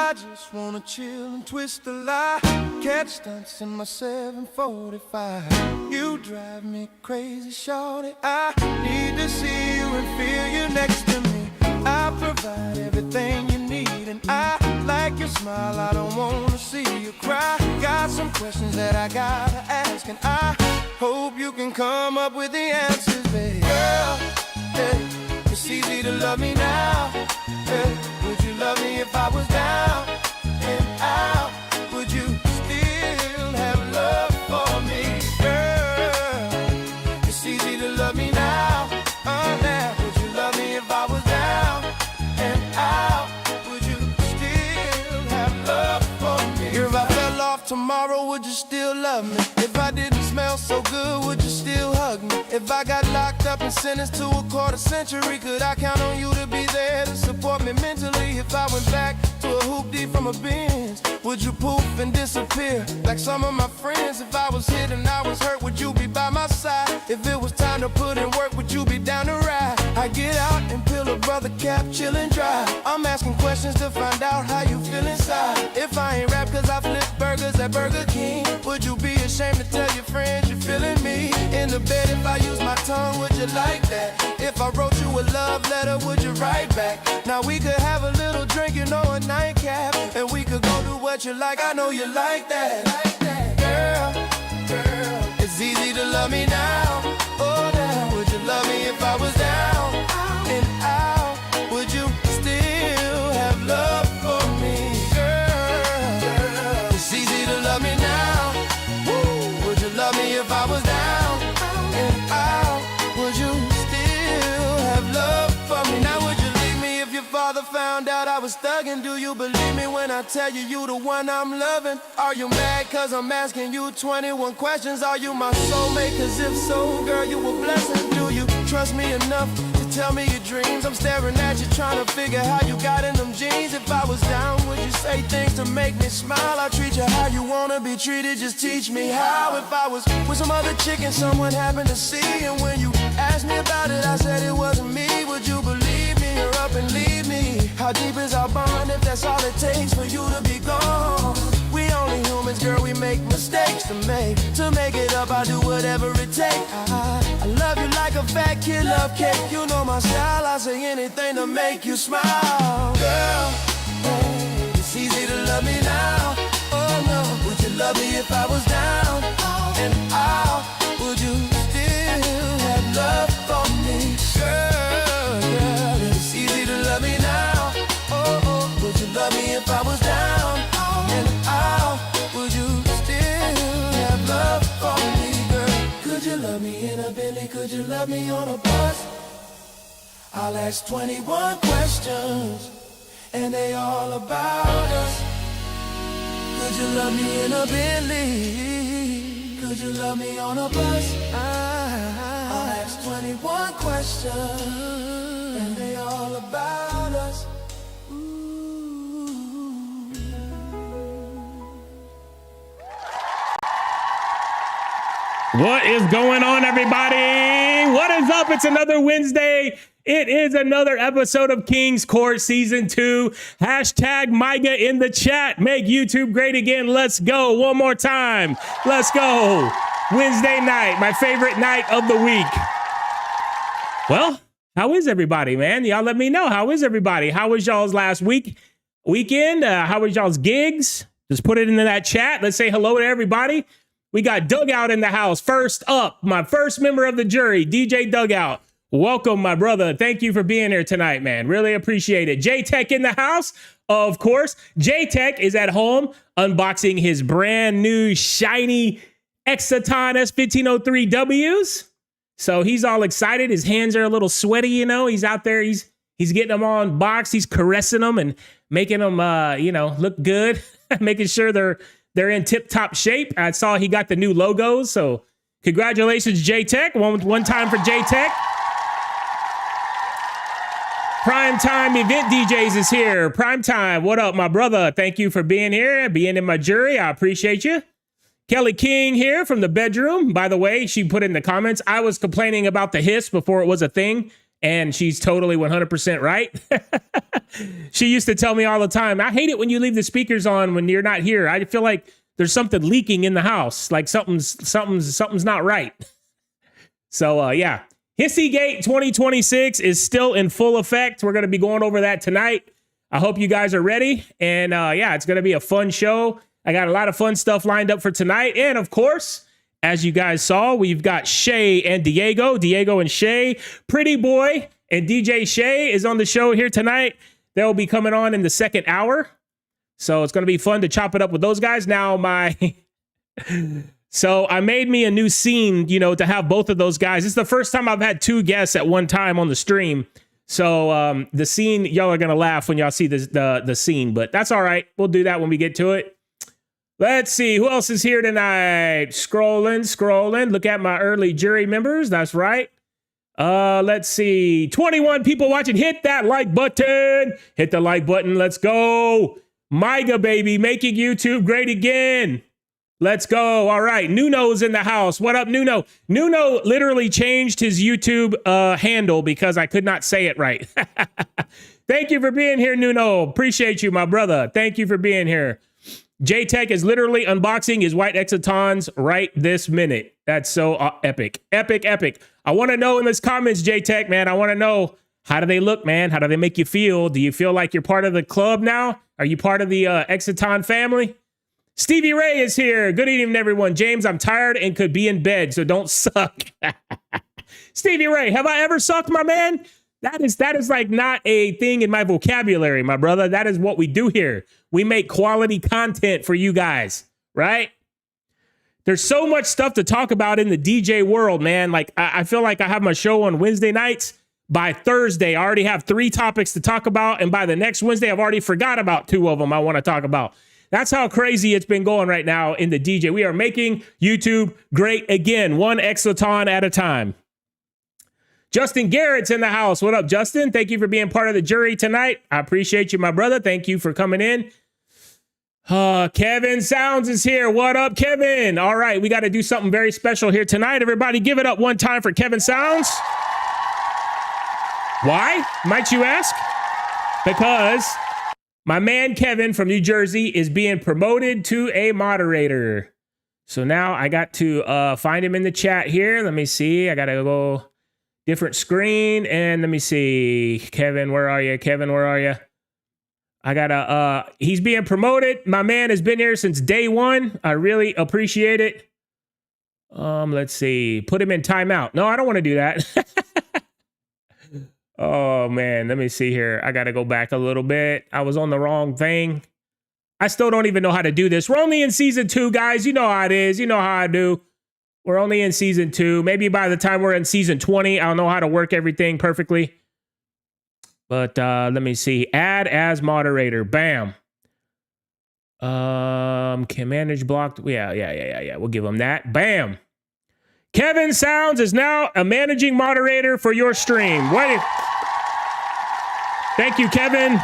I just wanna chill and twist the lie. Catch stunts in my 745. You drive me crazy, shorty. I need to see you and feel you next to me. I provide everything you need, and I like your smile. I don't wanna see you cry. Got some questions that I gotta ask, and I hope you can come up with the answers, baby. Girl, hey, it's easy to love me now. Hey, would you love me if I was down and out? Would you still have love for me? Girl, it's easy to love me now. Now, would you love me if I was down and out? Would you still have love for me? If I fell off tomorrow, would you still love me? If I didn't smell so good, would you still hug me? If I got locked up and sentenced to a quarter century, could I count on you to be there to support me mentally? If I went back to a hoopty from a Benz, would you poof and disappear like some of my friends? If I was hit and I was hurt, would you be by my side? If it was time to put in work, would you be down to ride? I get out and peel a brother cap, chill and dry. I'm asking questions to find out how you feel inside. If I ain't rap cause I flip burgers at Burger King, would you be ashamed to tell your friends you're feeling me? In the bed, if I use my tongue, would you like that? If I wrote you a love letter, would you write back? Now we could have a little drink, you know, a nightcap, and we could go do what you like. I know you like that. Girl, it's easy to love me now. Oh, now, would you love me if I was down and out? Would you still have love for me? Girl, it's easy to love me now. Woo. Would you love me if I was down and out? Would you still have love for me? Now would you leave me if your father found out I was thugging? Do you believe me when I tell you you the one I'm loving? Are you mad cause I'm asking you 21 questions? Are you my soulmate? Cause if so, girl, you a blessing. Do you trust me enough to tell me your dreams? I'm staring at you trying to figure how you got in them jeans. If I was down, would you say things to make me smile? I treat you how you wanna be treated, just teach me how. If I was with some other chick and someone happened to see, and when you asked me about it, I said it wasn't me, would you believe me or up and leave me? How deep is our bond if that's all it takes for you to be gone? We only humans, girl, we make mistakes to make it up, I do whatever it takes. I love you like a fat kid love cake. You know my style, I say anything to make you smile. Girl, hey, it's easy to love me now. Oh no, would you love me if I was down and out? Would you still have love for me? Girl, it's easy to love me now. Oh, would you love me if I was down and out? Would you still have love for me, girl? Could you love me in a Bentley? Could you love me on a bus? I'll ask 21 questions, and they all about us. Could you love me in a Bentley? Could you love me on a bus? I'll ask 21 questions, and they all about us. What is going on, everybody? What is up? It's another Wednesday. It is another episode of King's Court Season 2. Hashtag MIGA in the chat. Make YouTube great again. Let's go. One more time. Let's go. Wednesday night, my favorite night of the week. Well, how is everybody, man? Y'all let me know. How is everybody? How was y'all's last weekend? How was y'all's gigs? Just put it into that chat. Let's say hello to everybody. We got Dugout in the house. First up, my first member of the jury, DJ Dugout. Welcome, my brother. Thank you for being here tonight, man. Really appreciate it. J-Tech in the house, of course. J-Tech is at home unboxing his brand new shiny Exaton S1503Ws. So he's all excited. His hands are a little sweaty, you know. He's out there. He's getting them all unboxed. He's caressing them and making them, look good. Making sure they're in tip-top shape. I saw he got the new logos, so congratulations, J-Tech. One time for J-Tech. Primetime Event DJs is here. Primetime, what up, my brother? Thank you for being here, being in my jury. I appreciate you. Kelly King here from the bedroom. By the way, she put in the comments, I was complaining about the hiss before it was a thing, and she's totally 100% right. She used to tell me all the time, I hate it when you leave the speakers on when you're not here. I feel like there's something leaking in the house, like something's not right. So yeah, Hissygate 2026 is still in full effect. We're going to be going over that tonight. I hope you guys are ready. And yeah, it's going to be a fun show. I got a lot of fun stuff lined up for tonight. And of course, as you guys saw, we've got Shay and Diego and Shay. Pretty Boy and DJ Shay is on the show here tonight. They'll be coming on in the second hour. So it's going to be fun to chop it up with those guys. Now, so I made me a new scene, you know, to have both of those guys. It's the first time I've had two guests at one time on the stream. So the scene, y'all are going to laugh when y'all see the scene, but that's all right. We'll do that when we get to it. Let's see who else is here tonight. Scrolling. Look at my early jury members. That's right. Let's see. 21 people watching. Hit that like button. Hit the like button. Let's go. Myga, baby, making YouTube great again. Let's go. All right. Nuno's in the house. What up, Nuno? Nuno literally changed his YouTube handle because I could not say it right. Thank you for being here, Nuno. Appreciate you, my brother. Thank you for being here. J-Tech is literally unboxing his white Exotons right this minute. That's so epic. Epic. I want to know in the comments, J-Tech, man. I want to know, how do they look, man? How do they make you feel? Do you feel like you're part of the club now? Are you part of the Exoton family? Stevie Ray is here. Good evening, everyone. James, I'm tired and could be in bed, so don't suck. Stevie Ray, have I ever sucked, my man? That is like not a thing in my vocabulary, my brother. That is what we do here. We make quality content for you guys, right? There's so much stuff to talk about in the DJ world, man. Like, I feel like I have my show on Wednesday nights. By Thursday, I already have 3 topics to talk about. And by the next Wednesday, I've already forgot about 2 of them I want to talk about. That's how crazy it's been going right now in the DJ. We are making YouTube great again, one Exoton at a time. Justin Garrett's in the house. What up, Justin? Thank you for being part of the jury tonight. I appreciate you, my brother. Thank you for coming in. Kevin Sounds is here. What up, Kevin? All right, we got to do something very special here tonight. Everybody give it up one time for Kevin Sounds. Why, might you ask? Because my man Kevin from New Jersey is being promoted to a moderator. So now I got to find him in the chat here. Let me see. I got to go different screen. And let me see. Kevin, where are you? Kevin, where are you? I got to, he's being promoted. My man has been here since day one. I really appreciate it. Let's see. Put him in timeout. No, I don't want to do that. Oh, man. Let me see here. I got to go back a little bit. I was on the wrong thing. I still don't even know how to do this. We're only in season 2, guys. You know how it is. You know how I do. We're only in season 2. Maybe by the time we're in season 20, I'll know how to work everything perfectly. But let me see. Add as moderator. Bam. Can manage blocked. Yeah. We'll give him that. Bam. Kevin Sounds is now a managing moderator for your stream. Wait. Thank you, Kevin.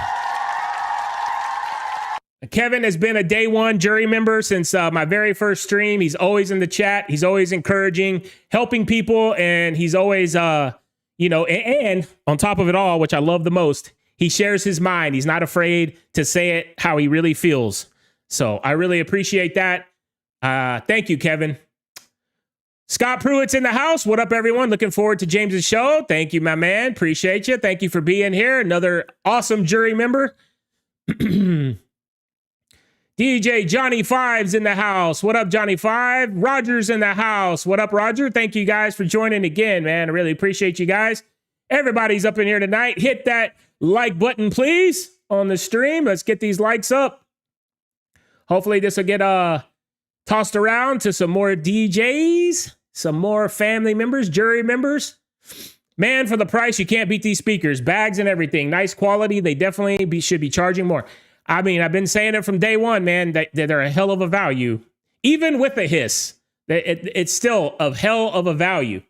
Kevin has been a day one jury member since my very first stream. He's always in the chat. He's always encouraging, helping people, and he's always, you know, and on top of it all, which I love the most, he shares his mind. He's not afraid to say it how he really feels. So I really appreciate that. Thank you, Kevin. Scott Pruitt's in the house. What up, everyone? Looking forward to James's show. Thank you, my man. Appreciate you. Thank you for being here. Another awesome jury member. DJ Johnny Five's in the house. What up, Johnny Five? Roger's in the house. What up, Roger? Thank you guys for joining again, man. I really appreciate you guys. Everybody's up in here tonight. Hit that like button, please, on the stream. Let's get these likes up. Hopefully this will get tossed around to some more DJs, some more family members, jury members. Man, for the price, you can't beat these speakers. Bags and everything. Nice quality. They definitely should be charging more. I mean, I've been saying it from day one, man, that they're a hell of a value. Even with a hiss, it's still a hell of a value.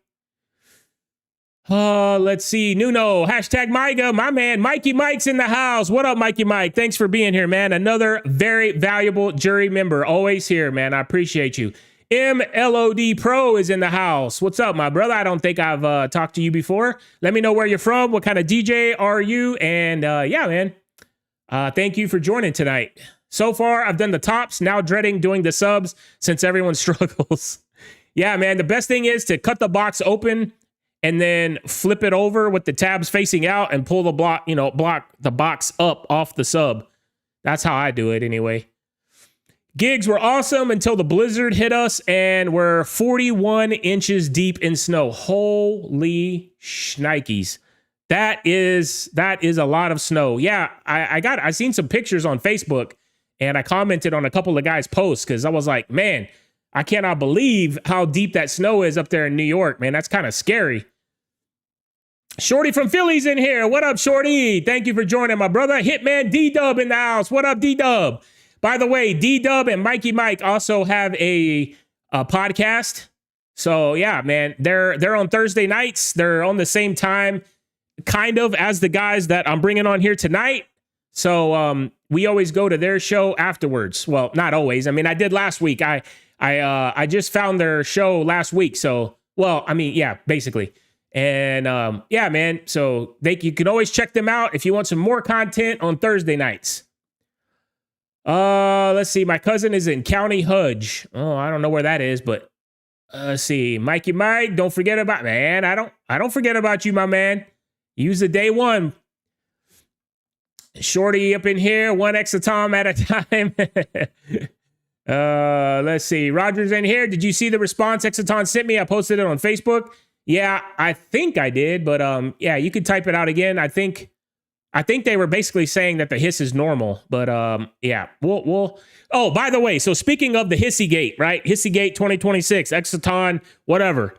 Let's see. Nuno, hashtag Myga, my man. Mikey Mike's in the house. What up, Mikey Mike? Thanks for being here, man. Another very valuable jury member. Always here, man. I appreciate you. MLOD Pro is in the house. What's up, my brother? I don't think I've talked to you before. Let me know where you're from. What kind of DJ are you? And yeah, man. Thank you for joining tonight. So far, I've done the tops, now dreading doing the subs since everyone struggles. Yeah, man, the best thing is to cut the box open and then flip it over with the tabs facing out and pull the block the box up off the sub. That's how I do it anyway. Gigs were awesome until the blizzard hit us and we're 41 inches deep in snow. Holy shnikes. That is a lot of snow. Yeah, I seen some pictures on Facebook and I commented on a couple of guys' posts because I was like, man, I cannot believe how deep that snow is up there in New York, man. That's kind of scary. Shorty from Philly's in here. What up, Shorty? Thank you for joining, my brother. Hitman D-Dub in the house. What up, D-Dub? By the way, D-Dub and Mikey Mike also have a podcast. So, yeah, man, they're on Thursday nights. They're on the same time, kind of, as the guys that I'm bringing on here tonight. So we always go to their show afterwards. Well, not always. I mean, I did last week. I just found their show last week. So, well, I mean, yeah, basically. And yeah, man. So you can always check them out if you want some more content on Thursday nights. Let's see. My cousin is in County Hudge. Oh, I don't know where that is, but let's see. Mikey Mike, don't forget about, man. I don't forget about you, my man. Use the day one. Shorty up in here, one exatom at a time. Let's see. Roger's in here. Did you see the response Exaton sent me? I posted it on Facebook. Yeah, I think I did, but yeah, you could type it out again. I think they were basically saying that the hiss is normal, but yeah, we'll. Oh, by the way, so speaking of the Hissy Gate, right? Hissy Gate 2026, Exaton, whatever.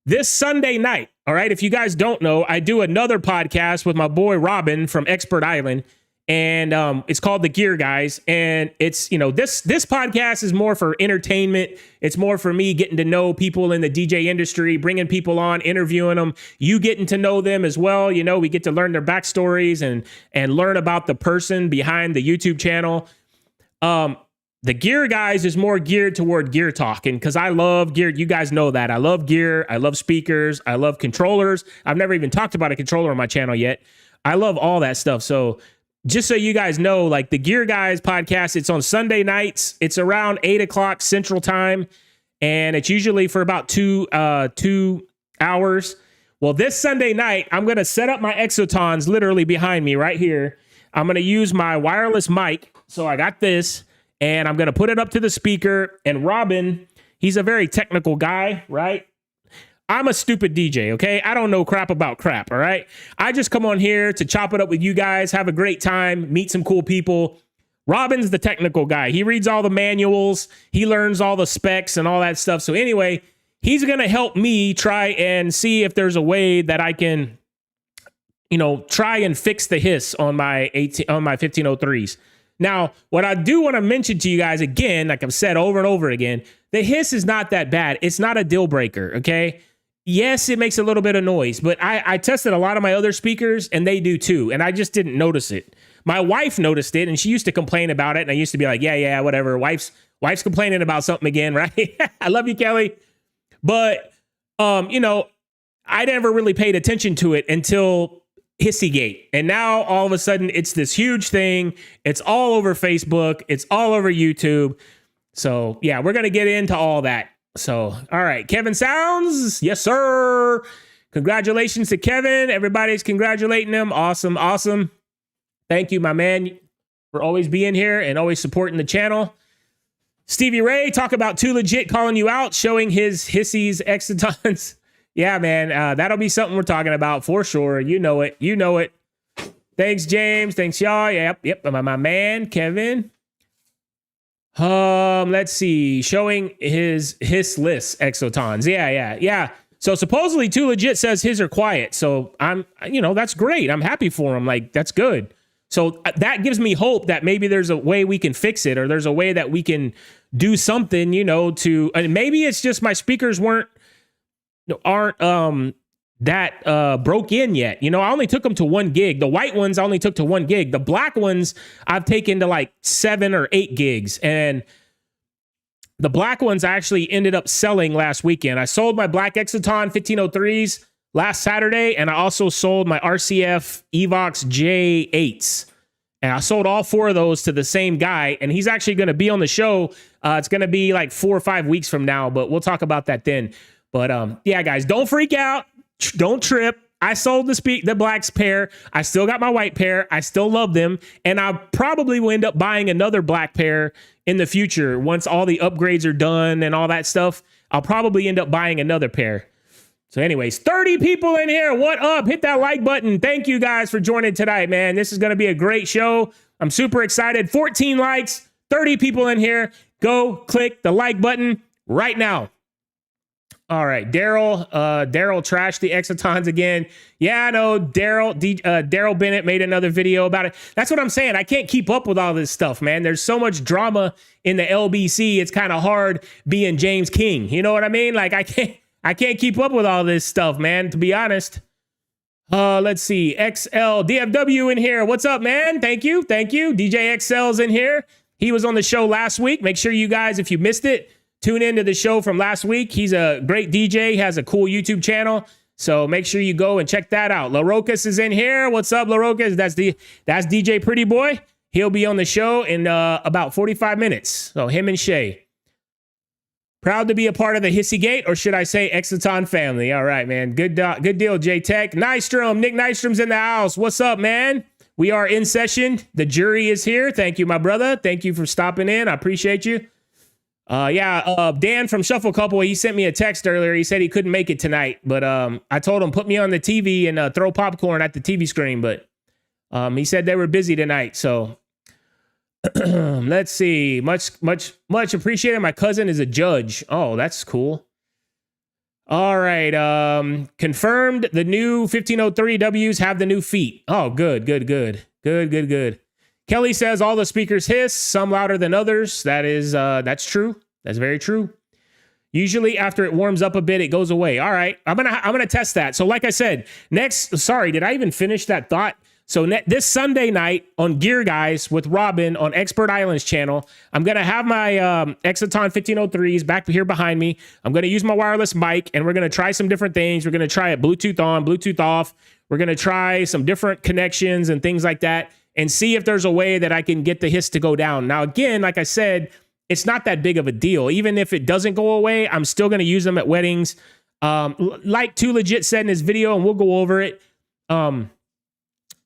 This Sunday night, all right, if you guys don't know, I do another podcast with my boy Robin from Expert Island, and it's called The Gear Guys, and it's, this podcast is more for entertainment. It's more for me getting to know people in the DJ industry, bringing people on, interviewing them, you getting to know them as well. We get to learn their backstories and learn about the person behind the YouTube channel. The Gear Guys is more geared toward gear talking because I love gear. You guys know that. I love gear. I love speakers. I love controllers. I've never even talked about a controller on my channel yet. I love all that stuff. So just so you guys know, like the Gear Guys podcast, it's on Sunday nights. It's around 8 o'clock Central Time, and it's usually for about 2 hours. Well, this Sunday night, I'm going to set up my Exotons literally behind me right here. I'm going to use my wireless mic. So I got this, and I'm going to put it up to the speaker. And Robin, he's a very technical guy, right? I'm a stupid DJ, okay? I don't know crap about crap, all right? I just come on here to chop it up with you guys, have a great time, meet some cool people. Robin's the technical guy. He reads all the manuals. He learns all the specs and all that stuff. So anyway, he's going to help me try and see if there's a way that I can, try and fix the hiss on my 1503s. Now, what I do want to mention to you guys again, like I've said over and over again, the hiss is not that bad. It's not a deal breaker, okay? Yes, it makes a little bit of noise, but I tested a lot of my other speakers and they do too. And I just didn't notice it. My wife noticed it and she used to complain about it. And I used to be like, yeah, whatever. Wife's complaining about something again, right? I love you, Kelly. But, I never really paid attention to it until Hissygate. And now all of a sudden it's this huge thing. It's all over Facebook. It's all over YouTube. So yeah, we're going to get into all that. So, all right, Kevin Sounds. Yes, sir. Congratulations to Kevin. Everybody's congratulating him. Awesome. Thank you, my man, for always being here and always supporting the channel. Stevie Ray, talk about Too Legit calling you out, showing his Hissy's Exitons. Yeah, man, that'll be something we're talking about for sure. You know it. Thanks, James. Thanks, y'all. Yep. My man, Kevin. Let's see. Showing his hissless Exotons. Yeah. So supposedly Too Legit says his are quiet. So that's great. I'm happy for him. Like, that's good. So that gives me hope that maybe there's a way we can fix it, or there's a way that we can do something, and maybe it's just my speakers aren't that broke in yet. I only took them to 1 gig. The white ones I only took to 1 gig. The black ones I've taken to like 7 or 8 gigs. And the black ones I actually ended up selling last weekend. I sold my black Exaton 1503s last Saturday, and I also sold my RCF Evox J8s. And I sold all 4 of those to the same guy, and he's actually going to be on the show. It's going to be like 4 or 5 weeks from now, but we'll talk about that then. But yeah, guys, don't freak out. Don't trip. I sold the black pair. I still got my white pair. I still love them. And I probably will end up buying another black pair in the future. Once all the upgrades are done and all that stuff, I'll probably end up buying another pair. So anyways, 30 people in here. What up? Hit that like button. Thank you guys for joining tonight, man. This is going to be a great show. I'm super excited. 14 likes, 30 people in here. Go click the like button right now. All right, Daryl trashed the Exotons again. Yeah, I know. Daryl Bennett made another video about it. That's what I'm saying. I can't keep up with all this stuff, man. There's so much drama in the LBC. It's kind of hard being James King. You know what I mean? Like I can't keep up with all this stuff, man, to be honest. Let's see. XL DFW in here. What's up, man? Thank you. DJ XL's in here. He was on the show last week. Make sure you guys, if you missed it, tune into the show from last week. He's a great DJ, has a cool YouTube channel. So make sure you go and check that out. LaRocas is in here. What's up, LaRocas? That's DJ Pretty Boy. He'll be on the show in about 45 minutes. So him and Shay. Proud to be a part of the Hissy Gate, or should I say Exoton family. All right, man. Good deal, J-Tech. Nystrom, Nick Nystrom's in the house. What's up, man? We are in session. The jury is here. Thank you, my brother. Thank you for stopping in. I appreciate you. Dan from Shuffle Couple, he sent me a text earlier. He said he couldn't make it tonight, but I told him put me on the TV and throw popcorn at the TV screen, but he said they were busy tonight. So let's see. Much appreciated. My cousin is a judge. Oh, that's cool. All right. Confirmed the new 1503Ws have the new feet. Oh, good. Kelly says all the speakers hiss, some louder than others. That's true. That's very true. Usually after it warms up a bit, it goes away. All right, I'm gonna test that. So like I said, did I even finish that thought? So this Sunday night on Gear Guys with Robin on Expert Islands channel, I'm gonna have my Exoton 1503s back here behind me. I'm gonna use my wireless mic, and we're gonna try some different things. We're gonna try it Bluetooth on, Bluetooth off. We're gonna try some different connections and things like that, and see if there's a way that I can get the hiss to go down. Now, again, like I said, it's not that big of a deal. Even if it doesn't go away, I'm still going to use them at weddings. Like Too Legit said in his video, and we'll go over it.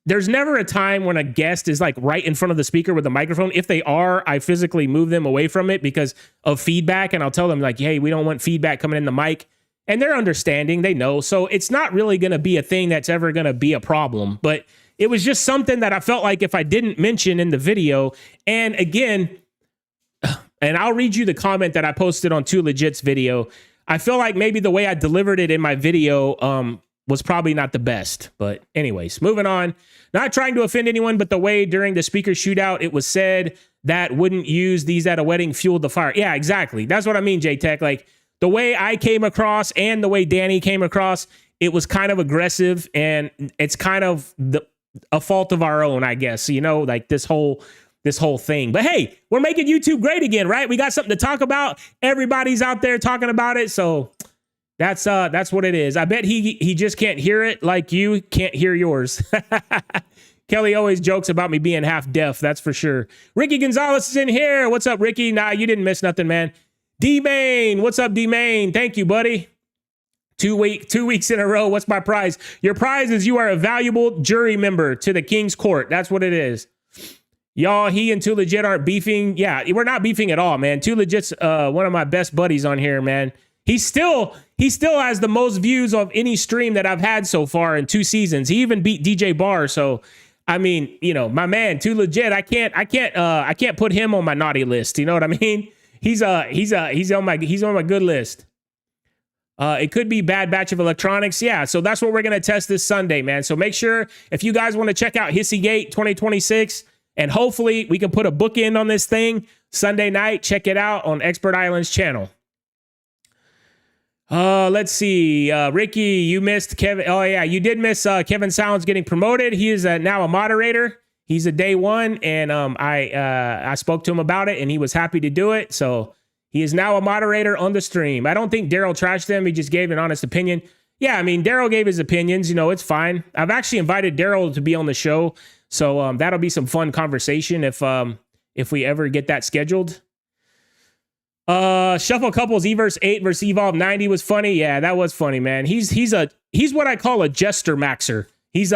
There's never a time when a guest is like right in front of the speaker with a microphone. If they are, I physically move them away from it because of feedback. And I'll tell them like, hey, we don't want feedback coming in the mic. And they're understanding. They know. So it's not really going to be a thing that's ever going to be a problem. But it was just something that I felt like if I didn't mention in the video, and again, and I'll read you the comment that I posted on Too Legit's video. I feel like maybe the way I delivered it in my video was probably not the best. But anyways, moving on. Not trying to offend anyone, but the way during the speaker shootout, it was said that wouldn't use these at a wedding fueled the fire. Yeah, exactly. That's what I mean, J-Tech. Like the way I came across and the way Danny came across, it was kind of aggressive, and it's kind of a fault of our own, I guess, you know, like this whole thing. But hey, we're making YouTube great again, right? We got something to talk about. Everybody's out there talking about it. So that's what it is. I bet he just can't hear it like you can't hear yours. Kelly always jokes about me being half deaf. That's for sure. Ricky Gonzalez is in here. What's up, Ricky? Nah, you didn't miss nothing, man. D-Main. What's up, D-Main? Thank you, buddy. 2 weeks in a row. What's my prize? Your prize is you are a valuable jury member to the King's Court. That's what it is. Y'all, he and Too Legit aren't beefing. Yeah, we're not beefing at all, man. Too Legit's one of my best buddies on here, man. He still has the most views of any stream that I've had so far in 2 seasons. He even beat DJ Barr. So, I mean, you know, my man, Too Legit. I can't put him on my naughty list. You know what I mean? He's on my good list. It could be Bad Batch of Electronics. Yeah, so that's what we're going to test this Sunday, man. So make sure if you guys want to check out Hissy Gate 2026, and hopefully we can put a bookend on this thing Sunday night, check it out on Expert Islands channel. Let's see. Ricky, you missed Kevin. Oh, yeah, you did miss Kevin Sounds getting promoted. He is now a moderator. He's a day one, and I spoke to him about it, and he was happy to do it. So he is now a moderator on the stream. I don't think Daryl trashed him. He just gave an honest opinion. yeah, I mean, Daryl gave his opinions. You know, it's fine. I've actually invited Daryl to be on the show, so that'll be some fun conversation if we ever get that scheduled. Shuffle Couples Everse 8 versus Evolve 90 was funny. Yeah, that was funny, man. He's what I call a jester maxer. He's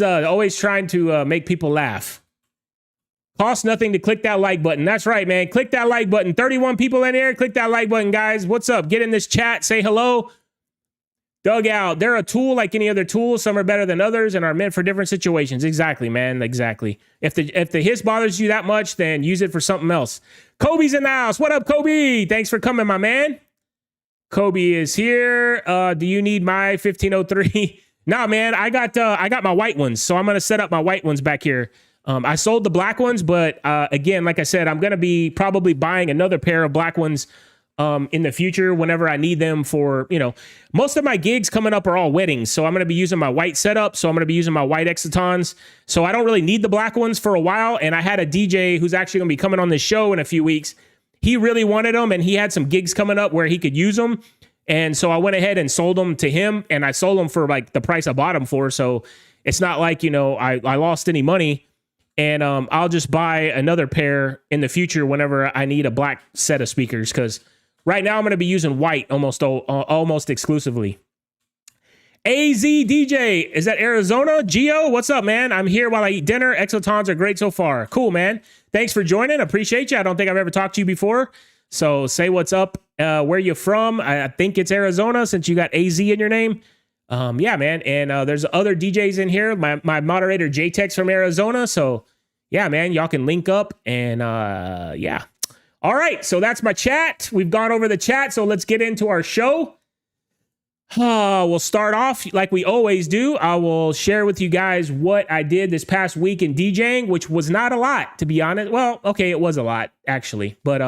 always trying to make people laugh. Costs nothing to click that like button. That's right, man. Click that like button. 31 people in here. Click that like button, guys. What's up? Get in this chat. Say hello. Dugout. They're a tool like any other tool. Some are better than others and are meant for different situations. Exactly, man. Exactly. If the hiss bothers you that much, then use it for something else. Kobe's in the house. What up, Kobe? Thanks for coming, my man. Kobe is here. Do you need my 1503? Nah, man. I got my white ones, so I'm gonna set up my white ones back here. I sold the black ones, but again, like I said, I'm gonna be probably buying another pair of black ones in the future whenever I need them for, you know, most of my gigs coming up are all weddings. So I'm going to be using my white setup. So I'm going to be using my white Exitons. So I don't really need the black ones for a while. And I had a DJ who's actually going to be coming on this show in a few weeks. He really wanted them and he had some gigs coming up where he could use them. And so I went ahead and sold them to him and I sold them for like the price I bought them for. So it's not like, you know, I lost any money. And I'll just buy another pair in the future whenever I need a black set of speakers, because right now I'm going to be using white almost exclusively. AZ DJ, is that Arizona? Geo, what's up, man? I'm here while I eat dinner. Exotons are great so far. Cool, man. Thanks for joining. Appreciate you. I don't think I've ever talked to you before. So say what's up. Where you from? I think it's Arizona since you got AZ in your name. Yeah, man. And there's other DJs in here. My moderator, JTEX from Arizona. So yeah, man, y'all can link up and yeah. All right, so that's my chat. We've gone over the chat, so let's get into our show. We'll start off like we always do. I will share with you guys what I did this past week in DJing, which was not a lot, to be honest. Well, okay, it was a lot, actually. But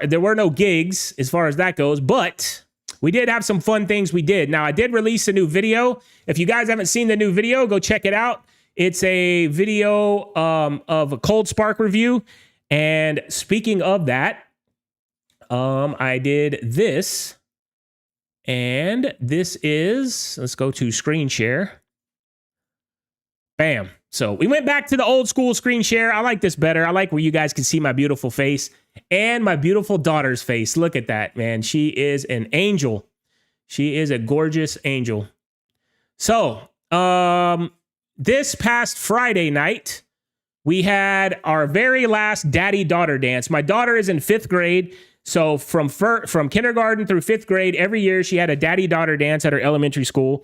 there were no gigs as far as that goes, but we did have some fun things we did. Now, I did release a new video. If you guys haven't seen the new video, go check it out. It's a video of a Cold Spark review. And speaking of that, I did this, and this is, let's go to screen share. Bam. So we went back to the old school screen share. I like this better. I like where you guys can see my beautiful face and my beautiful daughter's face. Look at that, man. She is an angel. She is a gorgeous angel. So, this past Friday night, we had our very last daddy-daughter dance. My daughter is in 5th grade. So from kindergarten through 5th grade, every year she had a daddy-daughter dance at her elementary school.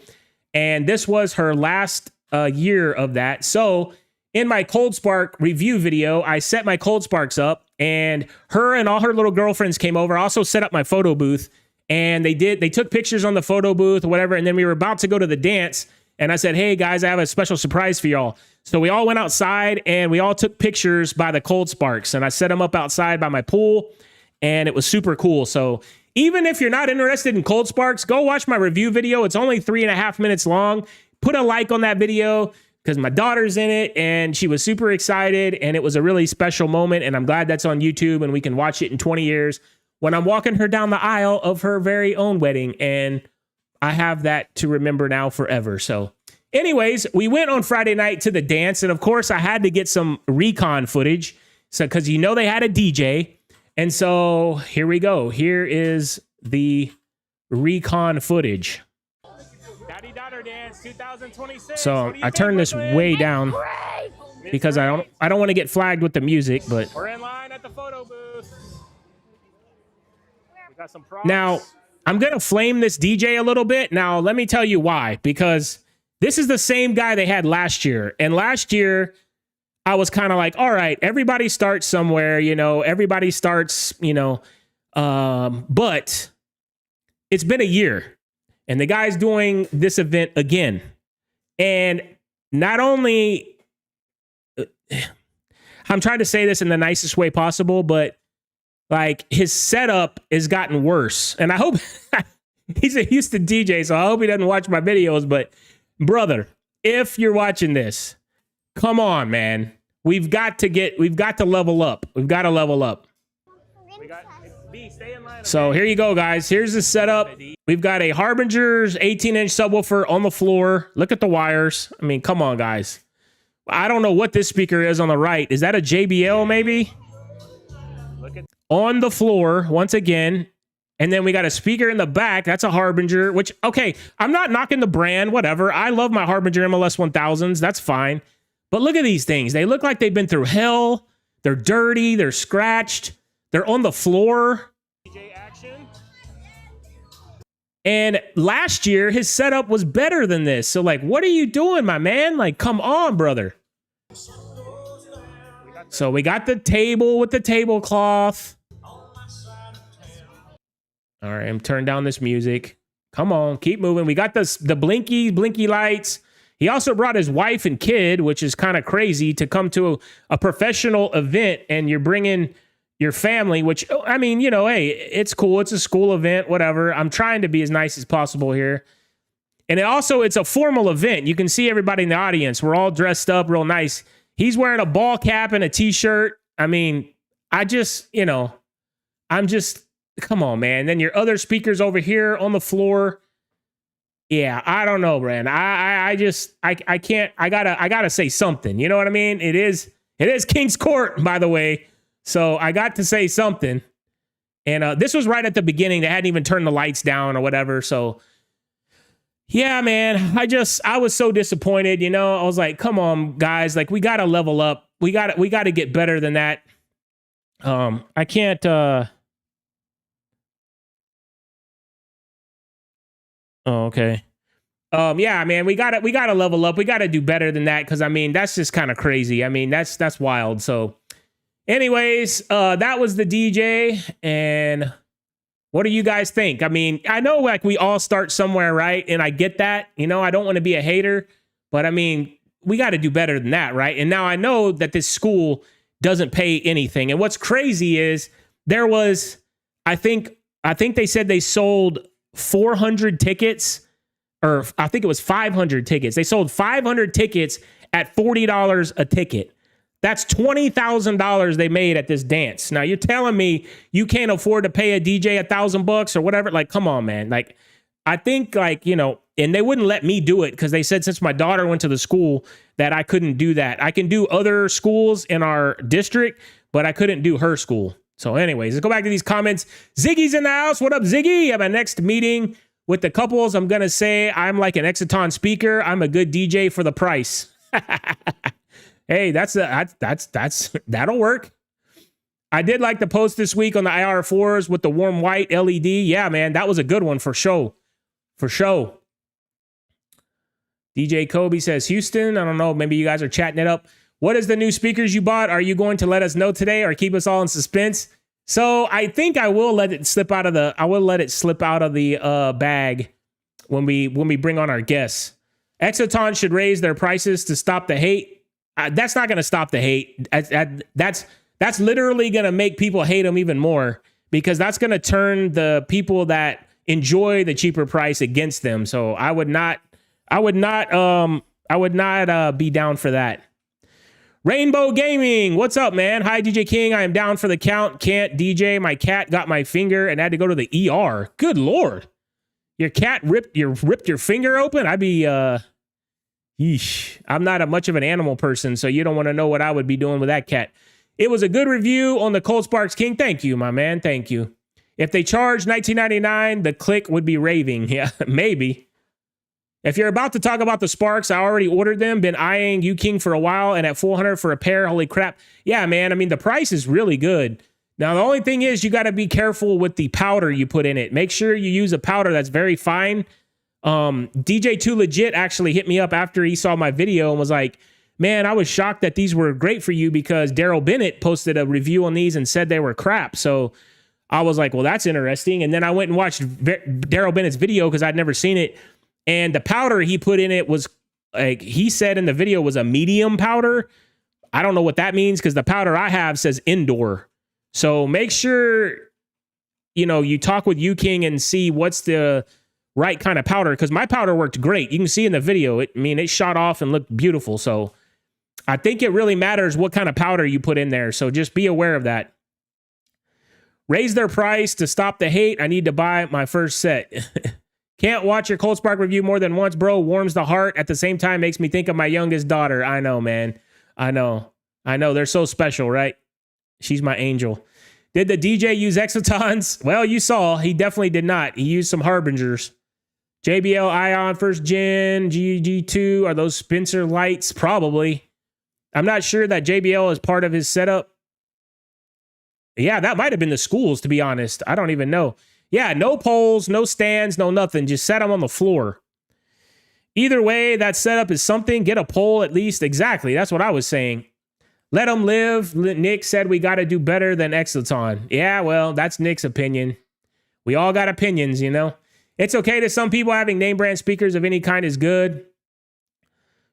And this was her last year of that. So in my Cold Spark review video, I set my Cold Sparks up and her and all her little girlfriends came over. I also set up my photo booth and they took pictures on the photo booth or whatever. And then we were about to go to the dance. And I said, hey guys, I have a special surprise for y'all. So we all went outside and we all took pictures by the Cold Sparks and I set them up outside by my pool and it was super cool. So even if you're not interested in Cold Sparks, go watch my review video. It's only 3.5 minutes long. Put a like on that video because my daughter's in it and she was super excited and it was a really special moment. And I'm glad that's on YouTube and we can watch it in 20 years when I'm walking her down the aisle of her very own wedding. And I have that to remember now forever. So anyways, we went on Friday night to the dance. And of course, I had to get some recon footage. So because you know they had a DJ. And so here we go. Here is the recon footage. Daddy Daughter Dance 2026. So I turned this way down because I don't want to get flagged with the music, but we're in line at the photo booth. We got some props. Now, I'm going to flame this DJ a little bit. Now, let me tell you why. Because this is the same guy they had last year. And last year, I was kind of like, all right, everybody starts somewhere, you know, everybody starts, you know, but it's been a year. And the guy's doing this event again. And not only, I'm trying to say this in the nicest way possible, but like his setup has gotten worse. And I hope he's a Houston DJ, so I hope he doesn't watch my videos. But brother, if you're watching this, come on, man. We've got to level up. We've got to level up. So here you go, guys. Here's the setup. We've got a Harbinger's 18-inch subwoofer on the floor. Look at the wires. I mean, come on, guys. I don't know what this speaker is on the right. Is that a JBL maybe? On the floor, once again. And then we got a speaker in the back. That's a Harbinger, which, okay, I'm not knocking the brand, whatever. I love my Harbinger MLS 1000s. That's fine. But look at these things. They look like they've been through hell. They're dirty. They're scratched. They're on the floor. DJ action. And last year, his setup was better than this. So, like, what are you doing, my man? Like, come on, brother. So we got the table with the tablecloth. All right, I'm turning down this music. Come on, keep moving. We got the blinky lights. He also brought his wife and kid, which is kind of crazy to come to a professional event and you're bringing your family, which, I mean, you know, hey, it's cool. It's a school event, whatever. I'm trying to be as nice as possible here. And it's a formal event. You can see everybody in the audience. We're all dressed up real nice. He's wearing a ball cap and a t-shirt. I mean, come on, man. Then your other speakers over here on the floor. Yeah, I don't know, Brand. I can't. I gotta say something. You know what I mean? It is King's Court, by the way. So I got to say something. And this was right at the beginning. They hadn't even turned the lights down or whatever. So yeah, man, I was so disappointed. You know, I was like, come on, guys. Like, we gotta level up. We gotta get better than that. I can't. Oh, okay. Yeah, man, we gotta level up. We gotta do better than that, because I mean, that's just kind of crazy. I mean, that's wild. So anyways, that was the DJ. And what do you guys think? I mean, I know, like, we all start somewhere, right? And I get that. You know, I don't want to be a hater, but I mean, we got to do better than that, right? And now I know that this school doesn't pay anything. And what's crazy is there was, I think they said they sold 400 tickets, or I think it was 500 tickets. They sold 500 tickets at $40 a ticket. That's $20,000 they made at this dance. Now you're telling me you can't afford to pay a DJ $1,000 or whatever? Like, come on, man. Like, I think, like, you know, and they wouldn't let me do it because they said since my daughter went to the school that I couldn't do that. I can do other schools in our district, but I couldn't do her school. So anyways, let's go back to these comments. Ziggy's in the house. What up, Ziggy? At my next meeting with the couples, I'm going to say I'm like an Exciton speaker. I'm a good DJ for the price. Hey, that'll work. I did like the post this week on the IR4s with the warm white LED. Yeah, man, that was a good one for show. For show. DJ Kobe says, Houston, I don't know, maybe you guys are chatting it up. What is the new speakers you bought? Are you going to let us know today or keep us all in suspense? So I think I will let it slip out of the bag when we bring on our guests. Exciton should raise their prices to stop the hate. That's not going to stop the hate. That's literally going to make people hate them even more, because that's going to turn the people that enjoy the cheaper price against them. So I would not be down for that. Rainbow Gaming, what's up, man? Hi, DJ King. I am down for the count. Can't DJ. My cat got my finger and had to go to the ER. Good Lord. Your cat ripped your finger open? I'd be, yeesh. I'm not much of an animal person, so you don't want to know what I would be doing with that cat. It was a good review on the Cold Sparks King. Thank you, my man. Thank you. If they charge $19.99, the click would be raving. Yeah, maybe. If you're about to talk about the Sparks, I already ordered them. Been eyeing you King for a while, and at $400 for a pair. Holy crap. Yeah, man. I mean, the price is really good. Now, the only thing is you got to be careful with the powder you put in it. Make sure you use a powder that's very fine. DJ Too Legit actually hit me up after he saw my video and was like, man, I was shocked that these were great for you because Daryl Bennett posted a review on these and said they were crap. So I was like, well, that's interesting. And then I went and watched Daryl Bennett's video because I'd never seen it. And the powder he put in it was, like he said in the video, was a medium powder. I don't know what that means because the powder I have says indoor. So make sure, you know, you talk with you King and see what's the right kind of powder, because my powder worked great. You can see in the video, it shot off and looked beautiful. So I think it really matters what kind of powder you put in there. So just be aware of that. Raise their price to stop the hate. I need to buy my first set. Can't watch your Cold Spark review more than once, bro. Warms the heart. At the same time, makes me think of my youngest daughter. I know, man. I know. They're so special, right? She's my angel. Did the DJ use Exotons? Well, you saw. He definitely did not. He used some Harbingers. JBL Ion, first gen, GG2. Are those Spencer lights? Probably. I'm not sure that JBL is part of his setup. Yeah, that might have been the schools, to be honest. I don't even know. Yeah, no poles, no stands, no nothing. Just set them on the floor. Either way, that setup is something. Get a pole at least. Exactly. That's what I was saying. Let them live. Nick said we got to do better than Exoton. Yeah, well, that's Nick's opinion. We all got opinions, you know. It's okay to some people having name brand speakers of any kind is good.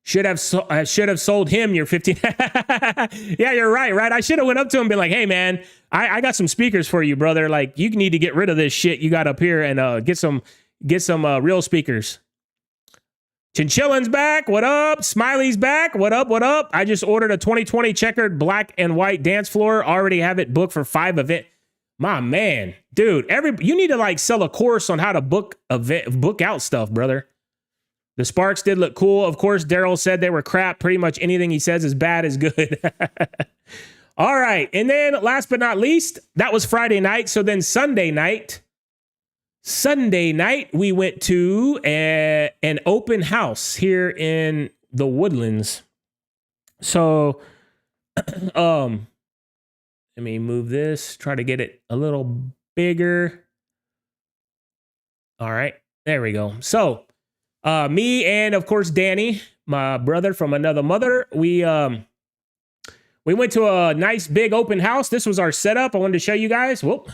Should have sold him your 15. Yeah, you're right? I should have went up to him and been like, hey, man, I got some speakers for you, brother. Like, you need to get rid of this shit you got up here and get some real speakers. Chinchillin's back. What up? Smiley's back. What up? I just ordered a 2020 checkered black and white dance floor. Already have it booked for 5 events. My man, dude, you need to like sell a course on how to book out stuff, brother. The Sparks did look cool. Of course, Daryl said they were crap. Pretty much anything he says is bad is good. All right. And then last but not least, that was Friday night. So then Sunday night, we went to an open house here in the Woodlands. So, let me move this, try to get it a little bigger. All right, there we go. So, me and of course Danny, my brother from another mother, we went to a nice big open house. This was our setup. I wanted to show you guys. Whoop.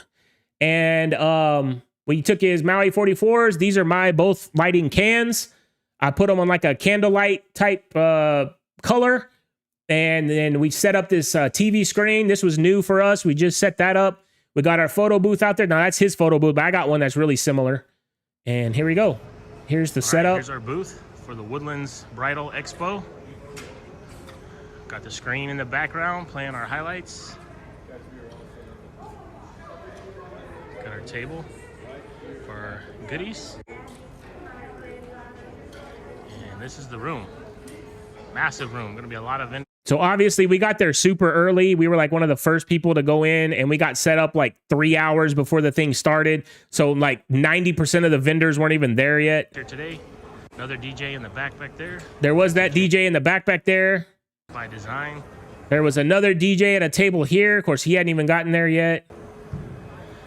And we took his Maui 44s. These are my both lighting cans. I put them on like a candlelight type color. And then we set up this TV screen. This was new for us. We just set that up. We got our photo booth out there. Now that's his photo booth, but I got one that's really similar. And here we go. Here's the setup. Here's our booth for the Woodlands Bridal Expo. Got the screen in the background playing our highlights. Got our table for our goodies. And this is the room. Massive room. Gonna be a lot of So obviously we got there super early. We were like one of the first people to go in, and we got set up like 3 hours before the thing started. So like 90% of the vendors weren't even there yet. Here today, another DJ in the back there. There was that DJ in the back there. By design. There was another DJ at a table here. Of course, he hadn't even gotten there yet.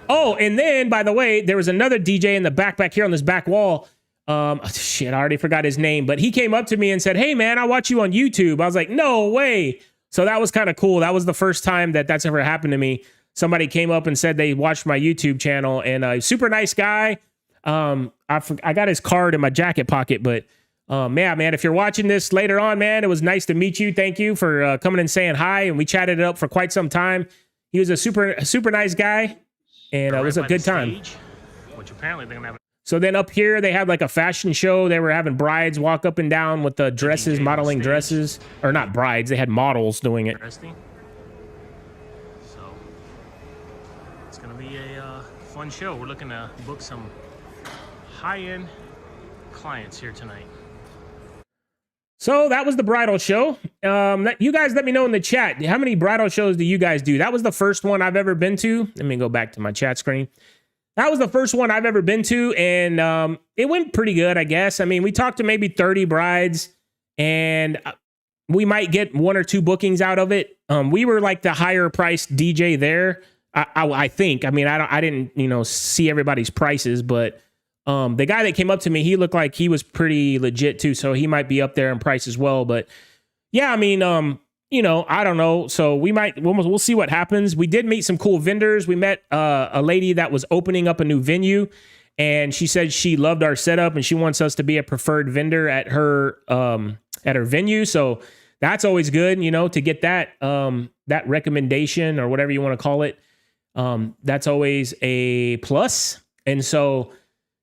Oh, and then by the way, there was another DJ in the back here on this back wall. Shit, I already forgot his name, but he came up to me and said, hey man, I watch you on YouTube. I was like, no way. So that was kind of cool. That was the first time that's ever happened to me. Somebody came up and said they watched my YouTube channel, and a super nice guy. I got his card in my jacket pocket, but man, if you're watching this later on, man, it was nice to meet you. Thank you for coming and saying hi. And we chatted it up for quite some time. He was a super nice guy, and it was a good time. Which apparently they're gonna have. So then up here, they had like a fashion show. They were having brides walk up and down with the dresses, modeling dresses. Or not brides, they had models doing it. Interesting. So, it's going to be a fun show. We're looking to book some high-end clients here tonight. So that was the bridal show. You guys let me know in the chat. How many bridal shows do you guys do? That was the first one I've ever been to. Let me go back to my chat screen. That was the first one I've ever been to, and it went pretty good, I guess. I mean, we talked to maybe 30 brides, and we might get 1 or 2 bookings out of it. We were like the higher priced DJ there, I think. I mean, I didn't, see everybody's prices, but the guy that came up to me, he looked like he was pretty legit too, so he might be up there in price as well. But yeah, I mean, I don't know. So we'll see what happens. We did meet some cool vendors. We met a lady that was opening up a new venue, and she said she loved our setup and she wants us to be a preferred vendor at her venue. So that's always good, to get that recommendation or whatever you want to call it. That's always a plus. And so,